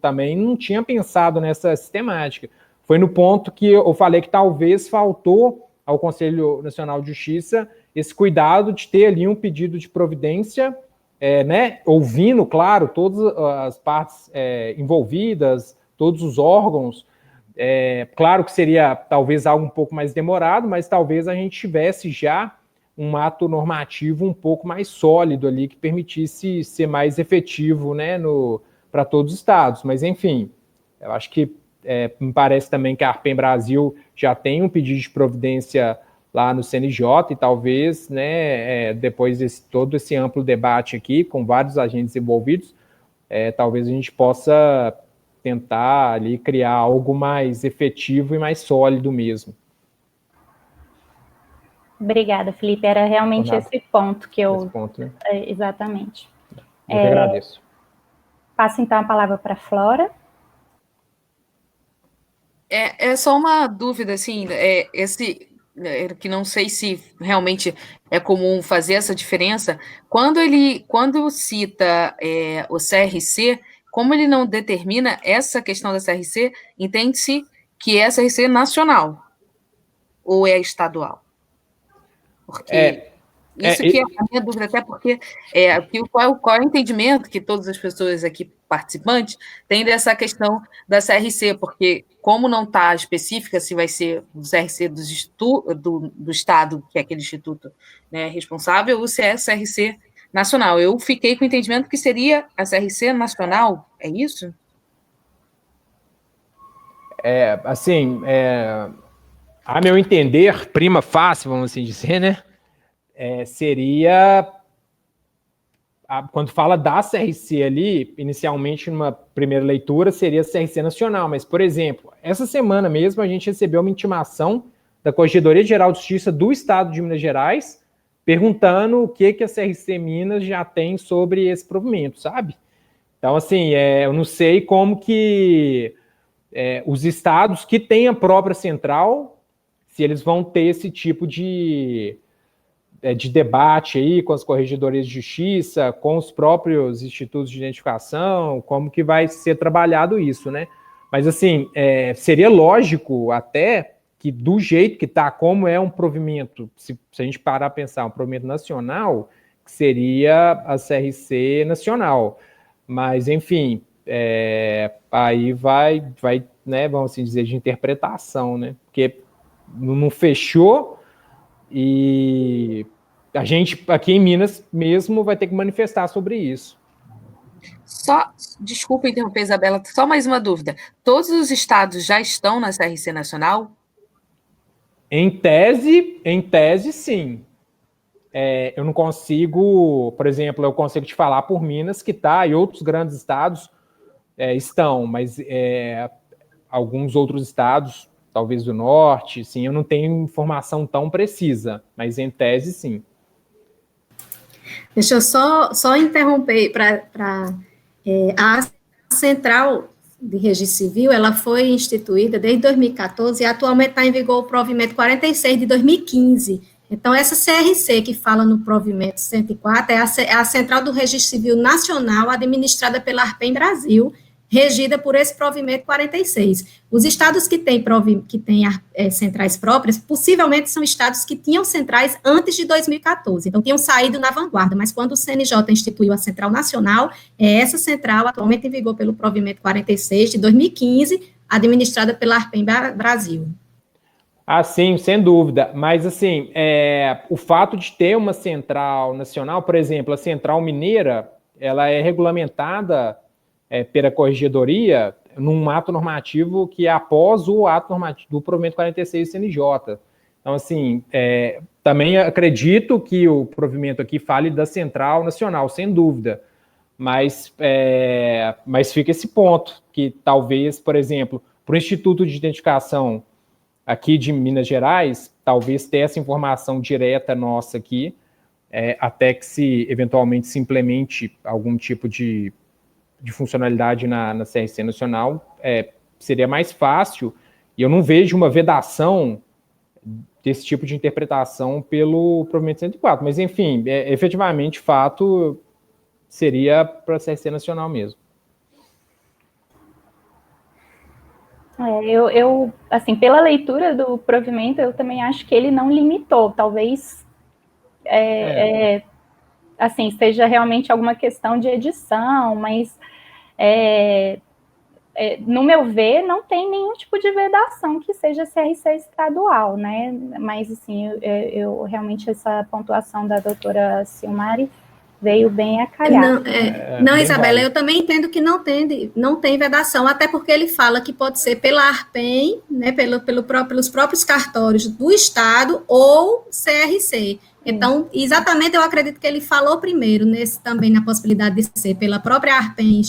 também não tinha pensado nessa sistemática. Foi no ponto que eu falei que talvez faltou ao Conselho Nacional de Justiça esse cuidado de ter ali um pedido de providência, né, ouvindo, claro, todas as partes envolvidas, todos os órgãos. Claro que seria talvez algo um pouco mais demorado, mas talvez a gente tivesse já um ato normativo um pouco mais sólido ali, que permitisse ser mais efetivo, né, para todos os estados. Mas, enfim, eu acho que me parece também que a ARPEM Brasil já tem um pedido de providência lá no CNJ, e talvez, né, depois de todo esse amplo debate aqui, com vários agentes envolvidos, talvez a gente possa tentar ali criar algo mais efetivo e mais sólido mesmo. Obrigada, Felipe. Era realmente esse ponto que eu... Esse ponto, né? Exatamente. Eu que agradeço. Passo, então, a palavra para a Flora. É só uma dúvida, assim, que não sei se realmente é comum fazer essa diferença. Quando cita o CRC, como ele não determina essa questão da CRC, entende-se que é a CRC nacional ou é estadual? Porque isso que é a minha dúvida, até porque qual é o entendimento que todas as pessoas aqui participantes têm dessa questão da CRC, porque como não está específica se vai ser do CRC do Estado, que é aquele instituto, né, responsável, ou se é CRC nacional. Eu fiquei com o entendimento que seria a CRC nacional, é isso? A meu entender, prima facie, vamos assim dizer, né, seria, quando fala da CRC ali, inicialmente, numa primeira leitura, seria a CRC nacional, mas, por exemplo, essa semana mesmo a gente recebeu uma intimação da Corregedoria Geral de Justiça do Estado de Minas Gerais, perguntando o que a CRC Minas já tem sobre esse provimento, sabe? Então, assim, eu não sei como que os estados que têm a própria central, se eles vão ter esse tipo de debate aí com as corregedorias de justiça, com os próprios institutos de identificação, como que vai ser trabalhado isso, né? Mas, assim, seria lógico até que do jeito que está, como é um provimento, se a gente parar a pensar, um provimento nacional, que seria a CRC nacional. Mas, enfim, aí vai, né, vamos assim dizer, de interpretação, né? Porque não fechou e a gente, aqui em Minas mesmo, vai ter que manifestar sobre isso. Desculpa interromper, Isabela, só mais uma dúvida. Todos os estados já estão na CRC nacional? Em tese, sim. Eu não consigo, por exemplo, eu consigo te falar por Minas que está, e outros grandes estados estão, mas alguns outros estados, talvez do norte, sim, eu não tenho informação tão precisa, mas em tese, sim. Deixa eu só interromper para a Central de Registro Civil, ela foi instituída desde 2014 e atualmente está em vigor o provimento 46 de 2015. Então, essa CRC que fala no provimento 104 é a Central do Registro Civil Nacional, administrada pela ARPEM Brasil, regida por esse provimento 46. Os estados que têm centrais próprias, possivelmente são estados que tinham centrais antes de 2014, então tinham saído na vanguarda, mas quando o CNJ instituiu a Central Nacional, essa central atualmente em vigor pelo provimento 46 de 2015, administrada pela ARPEM Brasil. Ah, sim, sem dúvida, mas assim, o fato de ter uma central nacional, por exemplo, a Central Mineira, ela é regulamentada pela corregedoria num ato normativo que é após o ato normativo do provimento 46 do CNJ. Então, assim, também acredito que o provimento aqui fale da Central Nacional, sem dúvida, mas fica esse ponto, que talvez, por exemplo, para o Instituto de Identificação aqui de Minas Gerais, talvez ter essa informação direta nossa aqui, até que se eventualmente se implemente algum tipo de funcionalidade na CRC Nacional, seria mais fácil, e eu não vejo uma vedação desse tipo de interpretação pelo provimento 104, mas enfim, efetivamente, fato, seria para a CRC Nacional mesmo. Eu, assim, pela leitura do provimento, eu também acho que ele não limitou, talvez, assim, seja realmente alguma questão de edição, mas, no meu ver, não tem nenhum tipo de vedação que seja CRC estadual, né, mas, assim, eu realmente, essa pontuação da doutora Silmari veio bem a calhar. Não, Isabela, eu também entendo que não tem vedação, até porque ele fala que pode ser pela ARPEM, né, pelos próprios cartórios do Estado ou CRC. Então, exatamente, eu acredito que ele falou primeiro também na possibilidade de ser pela própria ARPEM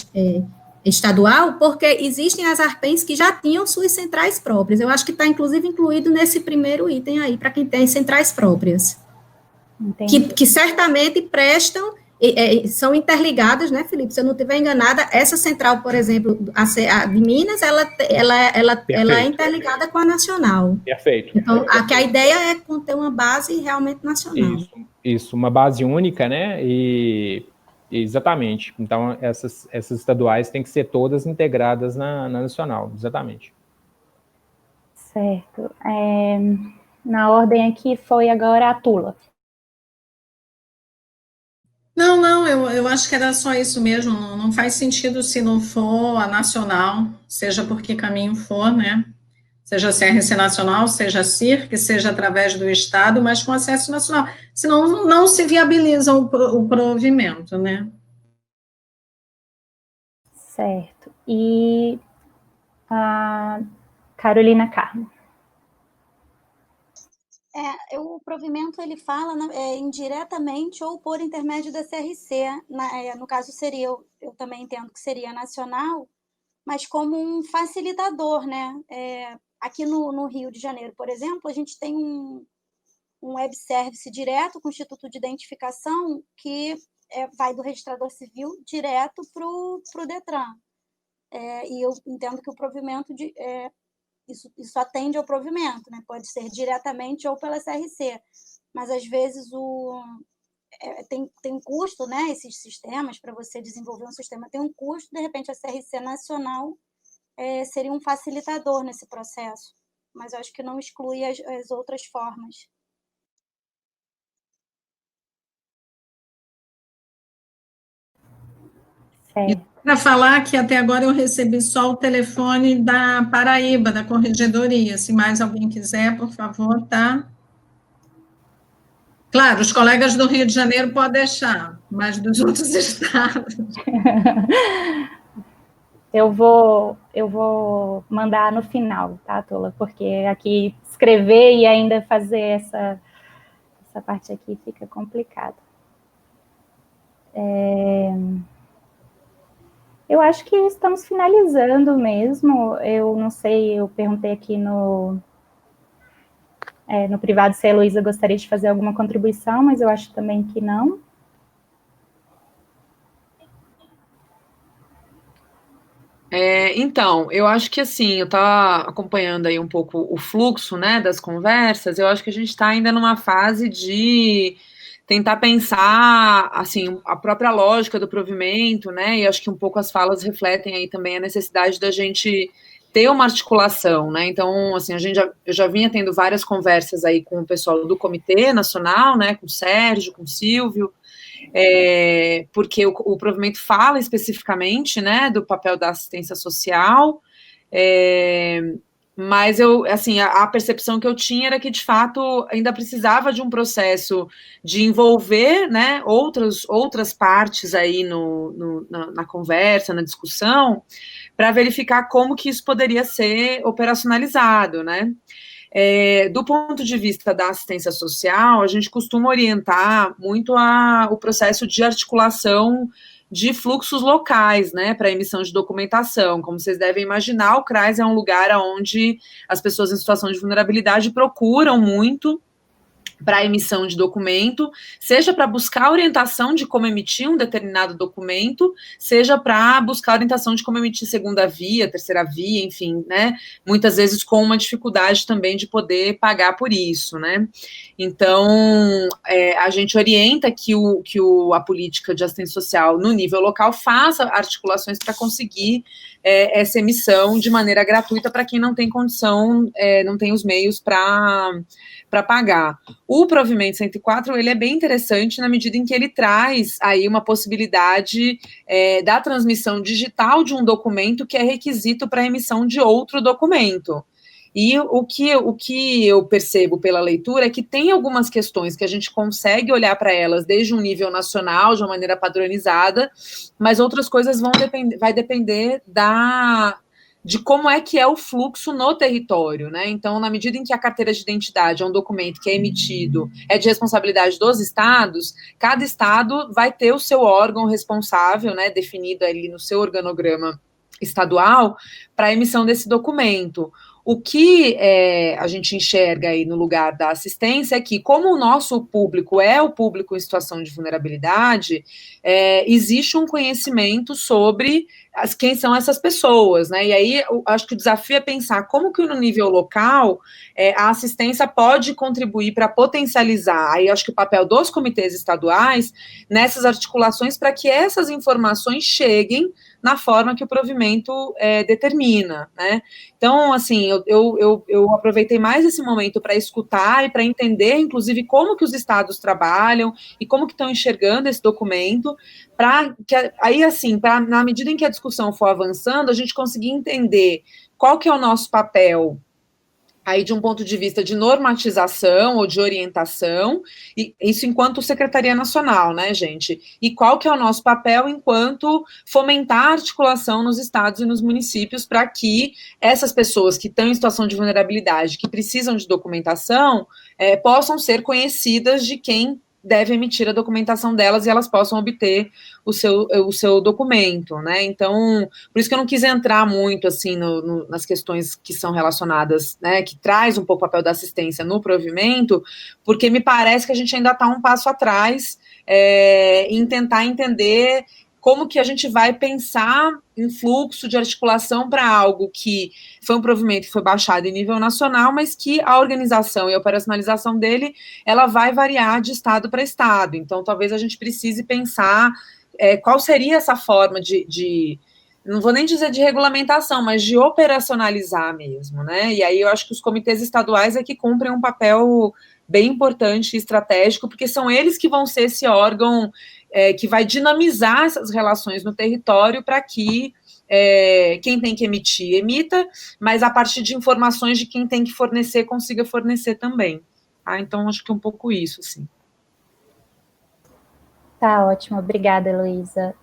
estadual, porque existem as ARPENs que já tinham suas centrais próprias. Eu acho que está, inclusive, incluído nesse primeiro item aí, para quem tem centrais próprias. Que certamente prestam, são interligadas, né, Felipe? Se eu não estiver enganada, essa central, por exemplo, a de Minas, ela é interligada com a nacional. Perfeito. Então, a ideia é ter uma base realmente nacional. Isso, uma base única, né? Exatamente. Então, essas estaduais têm que ser todas integradas na nacional, exatamente. Certo. Na ordem aqui foi agora a Tula. Não, eu acho que era só isso mesmo, não faz sentido se não for a nacional, seja por que caminho for, né? Seja CRC nacional, seja CIRC, seja através do Estado, mas com acesso nacional, senão não se viabiliza o provimento, né? Certo. E a Carolina Carmo. O provimento, ele fala indiretamente ou por intermédio da CRC, no caso seria, eu também entendo que seria nacional, mas como um facilitador, né? Aqui no Rio de Janeiro, por exemplo, a gente tem um web service direto com o Instituto de Identificação que vai do registrador civil direto para o Detran. e eu entendo que o provimento isso atende ao provimento, né? Pode ser diretamente ou pela CRC, mas às vezes tem custo, né? Esses sistemas, para você desenvolver um sistema tem um custo, de repente a CRC nacional seria um facilitador nesse processo, mas eu acho que não exclui as outras formas. Para falar que até agora eu recebi só o telefone da Paraíba, da Corregedoria. Se mais alguém quiser, por favor, tá? Claro, os colegas do Rio de Janeiro podem deixar, mas dos outros estados. Eu vou mandar no final, tá, Tula? Porque aqui escrever e ainda fazer essa parte aqui fica complicado. Eu acho que estamos finalizando mesmo. Eu não sei, eu perguntei aqui no privado se a Heloísa gostaria de fazer alguma contribuição, mas eu acho também que não. Então, eu acho que assim, eu estava acompanhando aí um pouco o fluxo, né, das conversas. Eu acho que a gente está ainda numa fase de tentar pensar, assim, a própria lógica do provimento, né, e acho que um pouco as falas refletem aí também a necessidade da gente ter uma articulação, né, então, assim, eu já vinha tendo várias conversas aí com o pessoal do Comitê Nacional, né, com o Sérgio, com o Silvio, porque o provimento fala especificamente, né, do papel da assistência social, mas assim, a percepção que eu tinha era que, de fato, ainda precisava de um processo de envolver, né, outras partes aí na conversa, na discussão, para verificar como que isso poderia ser operacionalizado, né. Do ponto de vista da assistência social, a gente costuma orientar muito o processo de articulação de fluxos locais, né, para emissão de documentação. Como vocês devem imaginar, o CRAS é um lugar onde as pessoas em situação de vulnerabilidade procuram muito para a emissão de documento, seja para buscar orientação de como emitir um determinado documento, seja para buscar orientação de como emitir segunda via, terceira via, enfim, né, muitas vezes com uma dificuldade também de poder pagar por isso, né. Então, a gente orienta que a política de assistência social no nível local faça articulações para conseguir essa emissão de maneira gratuita para quem não tem condição, não tem os meios para pagar. O provimento 104, ele é bem interessante na medida em que ele traz aí uma possibilidade da transmissão digital de um documento que é requisito para a emissão de outro documento. E o que eu percebo pela leitura é que tem algumas questões que a gente consegue olhar para elas desde um nível nacional, de uma maneira padronizada, mas outras coisas vai depender de como é que é o fluxo no território, né? Então, na medida em que a carteira de identidade é um documento que é emitido, é de responsabilidade dos estados, cada estado vai ter o seu órgão responsável, né, definido ali no seu organograma estadual, para a emissão desse documento. O que a gente enxerga aí no lugar da assistência é que, como o nosso público é o público em situação de vulnerabilidade, existe um conhecimento sobre quem são essas pessoas, né? E aí, eu acho que o desafio é pensar como que no nível local a assistência pode contribuir para potencializar, aí acho que o papel dos comitês estaduais nessas articulações para que essas informações cheguem na forma que o provimento determina, né? Então, assim, eu aproveitei mais esse momento para escutar e para entender, inclusive, como que os estados trabalham e como que estão enxergando esse documento, para que aí, assim, na medida em que a discussão for avançando, a gente conseguir entender qual que é o nosso papel aí de um ponto de vista de normatização ou de orientação, e isso enquanto Secretaria Nacional, né, gente? E qual que é o nosso papel enquanto fomentar a articulação nos estados e nos municípios para que essas pessoas que estão em situação de vulnerabilidade, que precisam de documentação, possam ser conhecidas de quem deve emitir a documentação delas e elas possam obter o seu documento, né? Então, por isso que eu não quis entrar muito, assim, nas questões que são relacionadas, né, que traz um pouco o papel da assistência no provimento, porque me parece que a gente ainda está um passo atrás em tentar entender como que a gente vai pensar em fluxo de articulação para algo que foi um provimento que foi baixado em nível nacional, mas que a organização e a operacionalização dele, ela vai variar de estado para estado. Então, talvez a gente precise pensar qual seria essa forma de não vou nem dizer de regulamentação, mas de operacionalizar mesmo, né? E aí eu acho que os comitês estaduais é que cumprem um papel bem importante e estratégico, porque são eles que vão ser esse órgão que vai dinamizar essas relações no território para que quem tem que emitir, emita, mas a partir de informações de quem tem que fornecer, consiga fornecer também. Tá? Então, acho que é um pouco isso, assim. Tá ótimo, obrigada, Heloísa.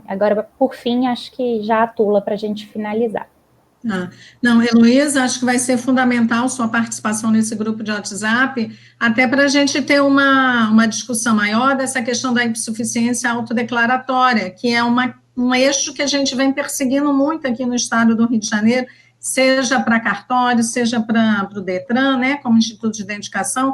Agora, por fim, acho que já atula para a gente finalizar. Não, Heloísa, acho que vai ser fundamental sua participação nesse grupo de WhatsApp, até para a gente ter uma discussão maior dessa questão da insuficiência autodeclaratória, que é um eixo que a gente vem perseguindo muito aqui no estado do Rio de Janeiro, seja para cartório, seja para o DETRAN, né, como Instituto de Identificação,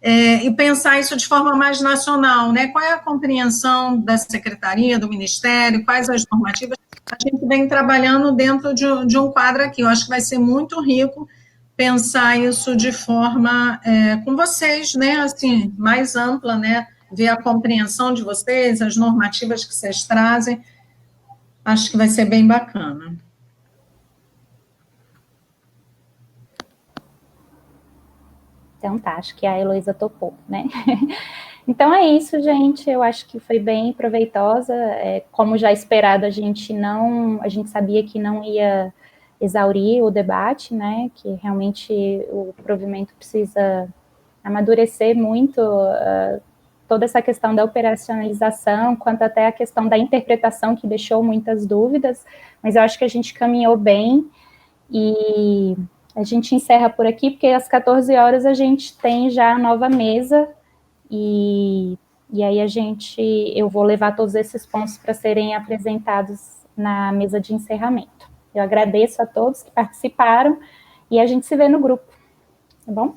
e pensar isso de forma mais nacional, né, qual é a compreensão da Secretaria, do Ministério, quais as normativas. A gente vem trabalhando dentro de um quadro aqui. Eu acho que vai ser muito rico pensar isso de forma com vocês, né, assim, mais ampla, né, ver a compreensão de vocês, as normativas que vocês trazem. Acho que vai ser bem bacana. Então tá, acho que a Heloísa topou, né? Então é isso, gente, eu acho que foi bem proveitosa, como já esperado, a gente sabia que não ia exaurir o debate, né, que realmente o provimento precisa amadurecer muito toda essa questão da operacionalização, quanto até a questão da interpretação, que deixou muitas dúvidas, mas eu acho que a gente caminhou bem, e a gente encerra por aqui, porque às 14 horas a gente tem já a nova mesa, e aí eu vou levar todos esses pontos para serem apresentados na mesa de encerramento. Eu agradeço a todos que participaram, e a gente se vê no grupo, tá bom?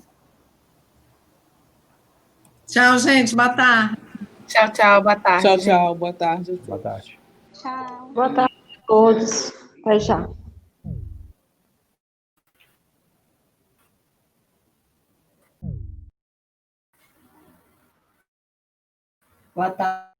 Tchau, gente, boa tarde. Tchau, tchau, boa tarde. Tchau, tchau, boa tarde. Boa tarde. Tchau. Boa tarde a todos. Até já. Boa tarde.